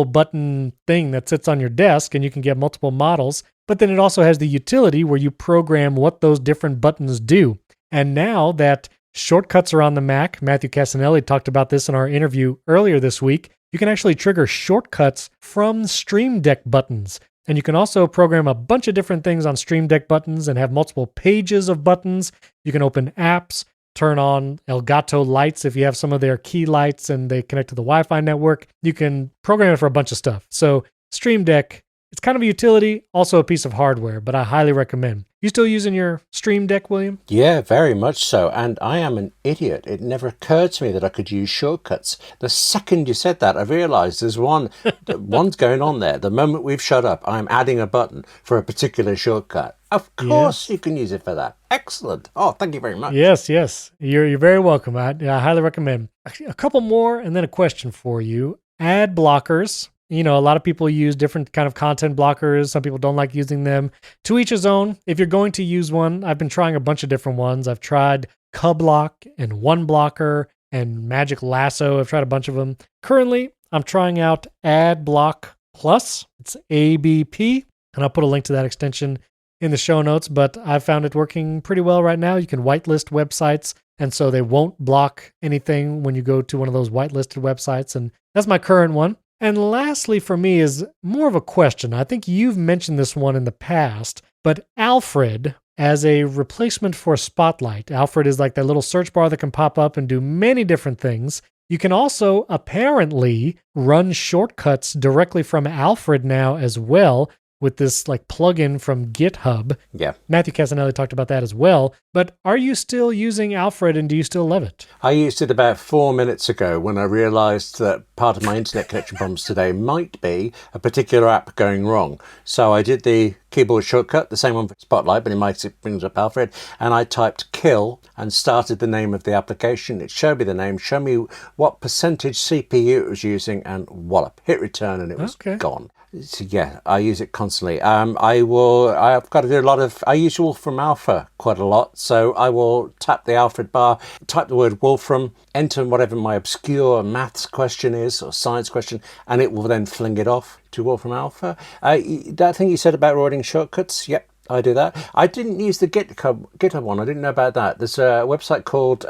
button thing that sits on your desk, and you can get multiple models. But then it also has the utility where you program what those different buttons do. And now that shortcuts are on the Mac, Matthew Casanelli talked about this in our interview earlier this week, you can actually trigger shortcuts from Stream Deck buttons. And you can also program a bunch of different things on Stream Deck buttons and have multiple pages of buttons. You can open apps, turn on Elgato lights if you have some of their key lights and they connect to the Wi-Fi network. You can program it for a bunch of stuff. So Stream Deck, it's kind of a utility, also a piece of hardware, but I highly recommend. You still using your Stream Deck, William? Yeah, very much so. And I am an idiot. It never occurred to me that I could use shortcuts. The second you said that, I realized there's one's going on there. The moment we've shut up, I'm adding a button for a particular shortcut. Of course you can use it for that. Excellent. Oh, thank you very much. Yes. You're very welcome. I highly recommend. A couple more and then a question for you. Ad blockers. You know, a lot of people use different kind of content blockers. Some people don't like using them. To each his own. If you're going to use one, I've been trying a bunch of different ones. I've tried Cublock and OneBlocker and Magic Lasso. I've tried a bunch of them. Currently, I'm trying out AdBlock Plus. It's ABP, and I'll put a link to that extension in the show notes, but I've found it working pretty well right now. You can whitelist websites, and so they won't block anything when you go to one of those whitelisted websites, and that's my current one. And lastly for me is more of a question. I think you've mentioned this one in the past, but Alfred as a replacement for Spotlight. Alfred is like that little search bar that can pop up and do many different things. You can also apparently run shortcuts directly from Alfred now as well with this like plugin from GitHub. Yeah. Matthew Casanelli talked about that as well. But are you still using Alfred and do you still love it? I used it about 4 minutes ago when I realized that part of my internet connection problems today might be a particular app going wrong. So I did the keyboard shortcut, the same one for Spotlight, but it brings up Alfred, and I typed kill and started the name of the application. It showed me the name, showed me what percentage CPU it was using, and wallop, hit return, and it was gone. So yeah, I use it constantly. I've got to do a lot of, I use Wolfram Alpha quite a lot. So I will tap the Alfred bar, type the word Wolfram, enter whatever my obscure maths question is or science question, and it will then fling it off to Wolfram Alpha. That thing you said about writing shortcuts, yep. I do that. I didn't use the GitHub one. I didn't know about that. There's a website called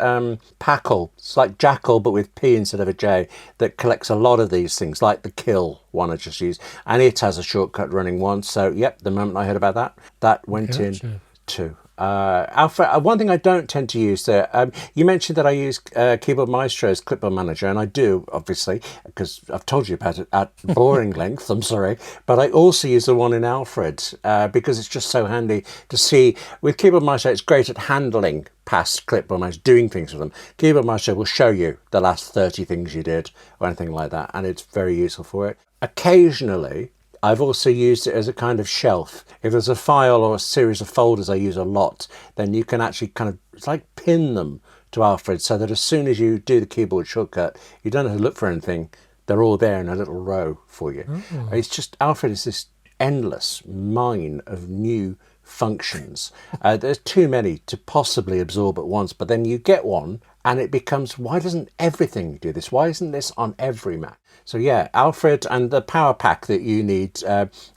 Packle. It's like Jackal, but with P instead of a J, that collects a lot of these things, like the kill one I just used. And it has a shortcut running one. So, yep, the moment I heard about that, that went in too. Alpha. One thing I don't tend to use there. You mentioned that I use Keyboard Maestro's clipboard manager, and I do, obviously, because I've told you about it at boring length. I'm sorry, but I also use the one in Alfred because it's just so handy to see. With Keyboard Maestro, it's great at handling past clipboard managers, doing things with them. Keyboard Maestro will show you the last 30 things you did or anything like that, and it's very useful for it. Occasionally, I've also used it as a kind of shelf. If there's a file or a series of folders I use a lot, then you can actually kind of, it's like pin them to Alfred so that as soon as you do the keyboard shortcut, you don't have to look for anything. They're all there in a little row for you. Oh. It's just, Alfred is this endless mine of new functions. There's too many to possibly absorb at once, but then you get one and it becomes, why doesn't everything do this? Why isn't this on every Mac? So yeah, Alfred and the power pack that you need.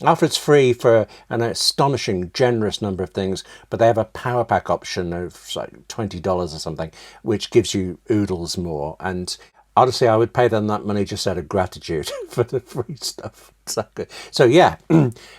Alfred's free for an astonishing, generous number of things, but they have a power pack option of like $20 or something, which gives you oodles more. And honestly, I would pay them that money just out of gratitude for the free stuff. So yeah,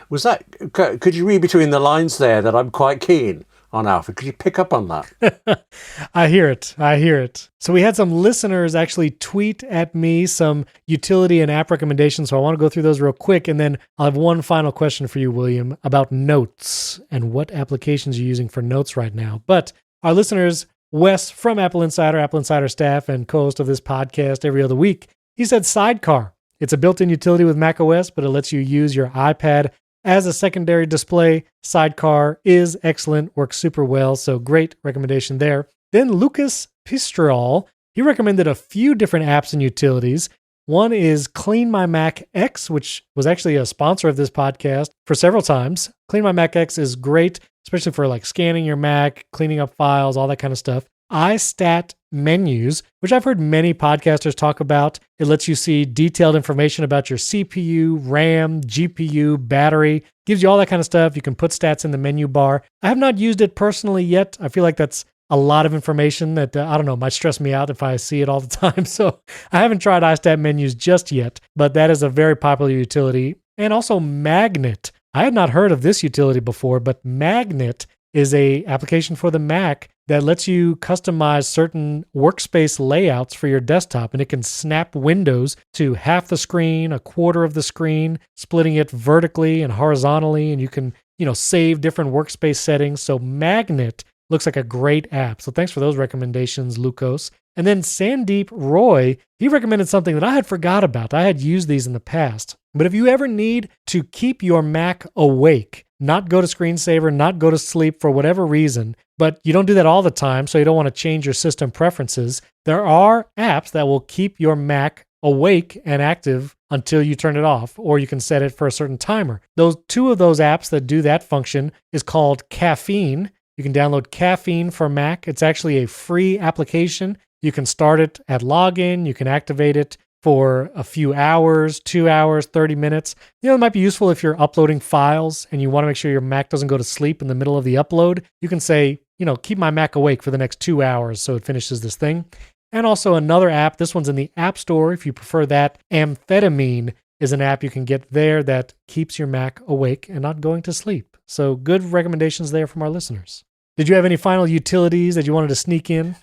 was that? Could you read between the lines there that I'm quite keen on Alfred? Could you pick up on that? I hear it. So we had some listeners actually tweet at me some utility and app recommendations. So I want to go through those real quick. And then I'll have one final question for you, William, about notes and what applications you're using for notes right now. But our listeners, Wes from AppleInsider staff and co-host of this podcast every other week, he said Sidecar. It's a built-in utility with macOS, but it lets you use your iPad as a secondary display. Sidecar is excellent, works super well, so great recommendation there. Then Lucas Pistrol, he recommended a few different apps and utilities. One is Clean My Mac X, which was actually a sponsor of this podcast for several times. Clean My Mac X is great. especially for like scanning your Mac, cleaning up files, all that kind of stuff. iStat menus, which I've heard many podcasters talk about. It lets you see detailed information about your CPU, RAM, GPU, battery, gives you all that kind of stuff. You can put stats in the menu bar. I have not used it personally yet. I feel like that's a lot of information that, I don't know, might stress me out if I see it all the time. So I haven't tried iStat menus just yet, but that is a very popular utility. And also Magnet. I had not heard of this utility before, but Magnet is a application for the Mac that lets you customize certain workspace layouts for your desktop, and it can snap windows to half the screen, a quarter of the screen, splitting it vertically and horizontally, and you can, save different workspace settings. So Magnet looks like a great app. So thanks for those recommendations, Lucas. And then Sandeep Roy, he recommended something that I had forgot about. I had used these in the past. But if you ever need to keep your Mac awake, not go to screensaver, not go to sleep for whatever reason, but you don't do that all the time, so you don't want to change your system preferences, there are apps that will keep your Mac awake and active until you turn it off, or you can set it for a certain timer. Two of those apps that do that function is called Caffeine. You can download Caffeine for Mac. It's actually a free application. You can start it at login. You can activate it for a few hours, 2 hours, 30 minutes. It might be useful if you're uploading files and you want to make sure your Mac doesn't go to sleep in the middle of the upload. You can say, keep my Mac awake for the next 2 hours so it finishes this thing. And also another app, this one's in the App Store if you prefer that. Amphetamine is an app you can get there that keeps your Mac awake and not going to sleep. So good recommendations there from our listeners. Did you have any final utilities that you wanted to sneak in?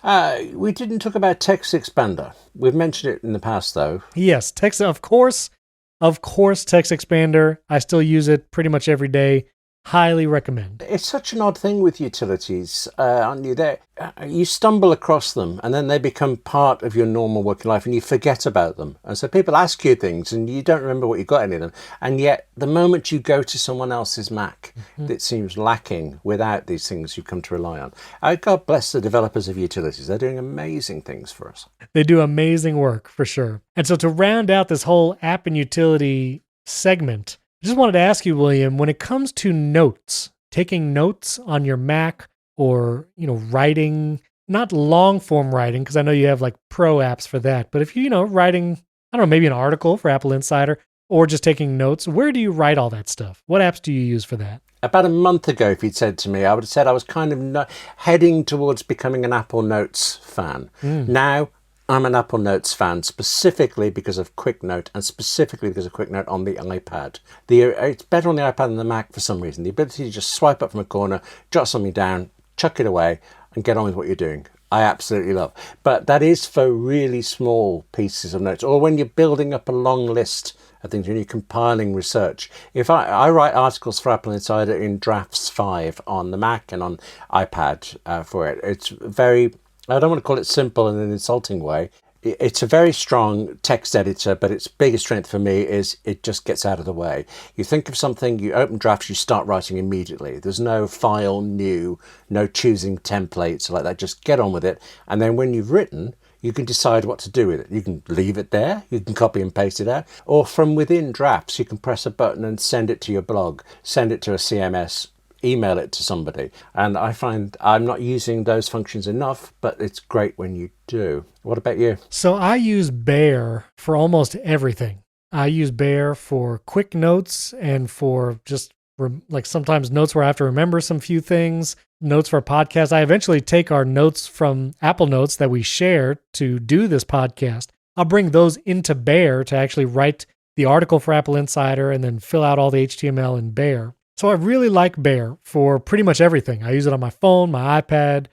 We didn't talk about Text Expander. We've mentioned it in the past, though. Yes, text, of course, Text Expander. I still use it pretty much every day. Highly recommend. It's such an odd thing with utilities, aren't you? You stumble across them and then they become part of your normal working life and you forget about them. And so people ask you things and you don't remember what you got any of them. And yet the moment you go to someone else's Mac, it seems lacking without these things you come to rely on. God bless the developers of utilities. They're doing amazing things for us. They do amazing work for sure. And so to round out this whole app and utility segment, I just wanted to ask you, William, when it comes to notes, taking notes on your Mac or, writing, not long form writing, because I know you have like pro apps for that, but if you're, writing, I don't know, maybe an article for AppleInsider or just taking notes, where do you write all that stuff? What apps do you use for that? About a month ago, if you'd said to me, I would have said I was kind of heading towards becoming an Apple Notes fan. Now, I'm an Apple Notes fan specifically because of QuickNote and specifically because of QuickNote on the iPad. It's better on the iPad than the Mac for some reason. The ability to just swipe up from a corner, jot something down, chuck it away and get on with what you're doing. I absolutely love. But that is for really small pieces of notes or when you're building up a long list of things, when you're compiling research. If I write articles for AppleInsider in Drafts 5 on the Mac and on iPad for it. It's very... I don't want to call it simple in an insulting way. It's a very strong text editor, but its biggest strength for me is it just gets out of the way. You think of something, you open drafts, you start writing immediately. There's no file new, no choosing templates like that. Just get on with it. And then when you've written, you can decide what to do with it. You can leave it there, you can copy and paste it out, or from within drafts, you can press a button and send it to your blog, send it to a CMS, email it to somebody. And I find I'm not using those functions enough, but it's great when you do. What about you? So I use Bear for almost everything. I use Bear for quick notes and for just like sometimes notes where I have to remember some few things, notes for a podcast. I eventually take our notes from Apple Notes that we share to do this podcast. I'll bring those into Bear to actually write the article for AppleInsider and then fill out all the HTML in Bear. So I really like Bear for pretty much everything. I use it on my phone, my iPad,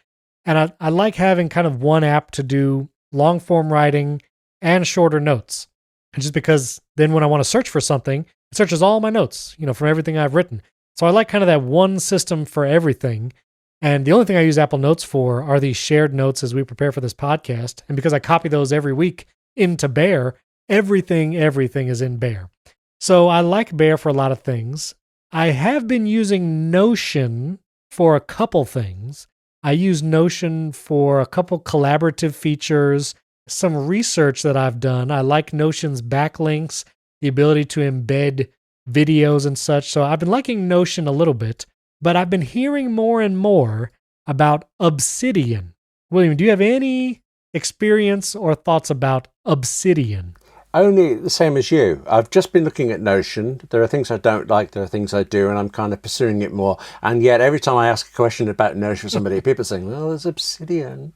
and I like having kind of one app to do long form writing and shorter notes. And just because then when I want to search for something, it searches all my notes, from everything I've written. So I like kind of that one system for everything. And the only thing I use Apple Notes for are these shared notes as we prepare for this podcast. And because I copy those every week into Bear, everything is in Bear. So I like Bear for a lot of things. I have been using Notion for a couple things. I use Notion for a couple collaborative features, some research that I've done. I like Notion's backlinks, the ability to embed videos and such. So I've been liking Notion a little bit. but I've been hearing more and more about Obsidian. William, do you have any experience or thoughts about Obsidian? Only the same as you. I've just been looking at Notion. There are things I don't like, there are things I do, and I'm kind of pursuing it more. And yet, every time I ask a question about Notion for somebody, people are saying, well, there's Obsidian,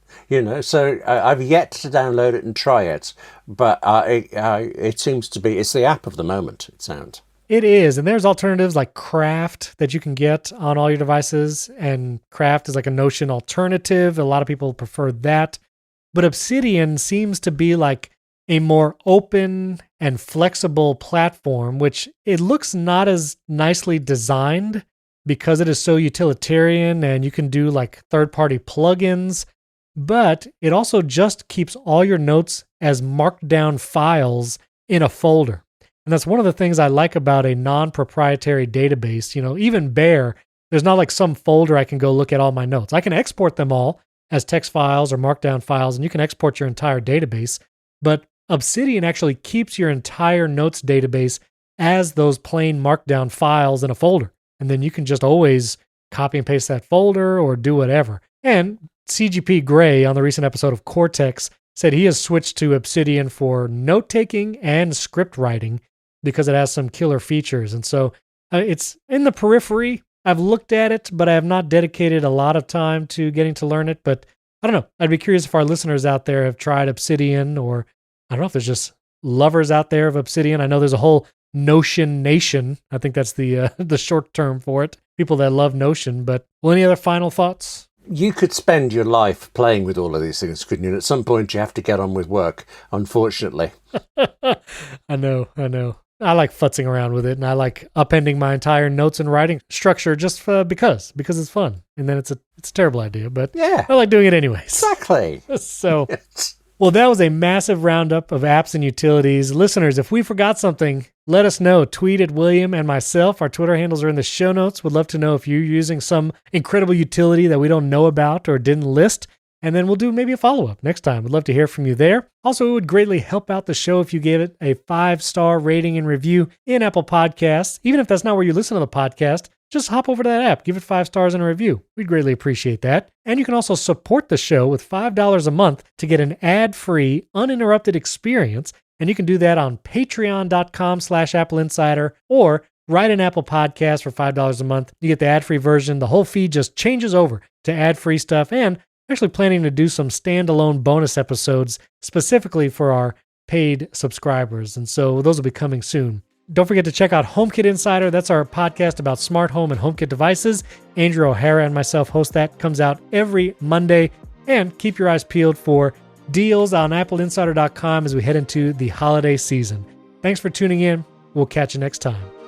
So I've yet to download it and try it. But it seems to be, it's the app of the moment, it sounds. It is, and there's alternatives like Craft that you can get on all your devices, and Craft is like a Notion alternative. A lot of people prefer that. But Obsidian seems to be like a more open and flexible platform, which it looks not as nicely designed because it is so utilitarian and you can do like third-party plugins, but it also just keeps all your notes as markdown files in a folder. And that's one of the things I like about a non-proprietary database. Even Bear, there's not like some folder I can go look at all my notes. I can export them all as text files or markdown files, and you can export your entire database, but Obsidian actually keeps your entire notes database as those plain markdown files in a folder. And then you can just always copy and paste that folder or do whatever. And CGP Grey on the recent episode of Cortex said he has switched to Obsidian for note-taking and script writing because it has some killer features. And so it's in the periphery. I've looked at it, but I have not dedicated a lot of time to getting to learn it. But I don't know. I'd be curious if our listeners out there have tried Obsidian, or I don't know if there's just lovers out there of Obsidian. I know there's a whole Notion Nation. I think that's the short term for it. People that love Notion. But any other final thoughts? You could spend your life playing with all of these things, couldn't you? And at some point you have to get on with work, unfortunately. I know. I like futzing around with it, and I like upending my entire notes and writing structure just because it's fun. And then it's a terrible idea, but yeah, I like doing it anyways. Exactly. So, Yes. Well, that was a massive roundup of apps and utilities. Listeners, if we forgot something, let us know. Tweet at William and myself. Our Twitter handles are in the show notes. Would love to know if you're using some incredible utility that we don't know about or didn't list. And then we'll do maybe a follow-up next time. We'd love to hear from you there. Also, it would greatly help out the show if you gave it a 5-star rating and review in Apple Podcasts. Even if that's not where you listen to the podcast, just hop over to that app, give it 5 stars and a review. We'd greatly appreciate that. And you can also support the show with $5 a month to get an ad-free, uninterrupted experience. And you can do that on patreon.com/AppleInsider or write an Apple Podcast for $5 a month. You get the ad-free version. The whole feed just changes over to ad-free stuff. And actually planning to do some standalone bonus episodes specifically for our paid subscribers. And so those will be coming soon. Don't forget to check out HomeKit Insider. That's our podcast about smart home and HomeKit devices. Andrew O'Hara and myself host that. Comes out every Monday. And keep your eyes peeled for deals on AppleInsider.com as we head into the holiday season. Thanks for tuning in. We'll catch you next time.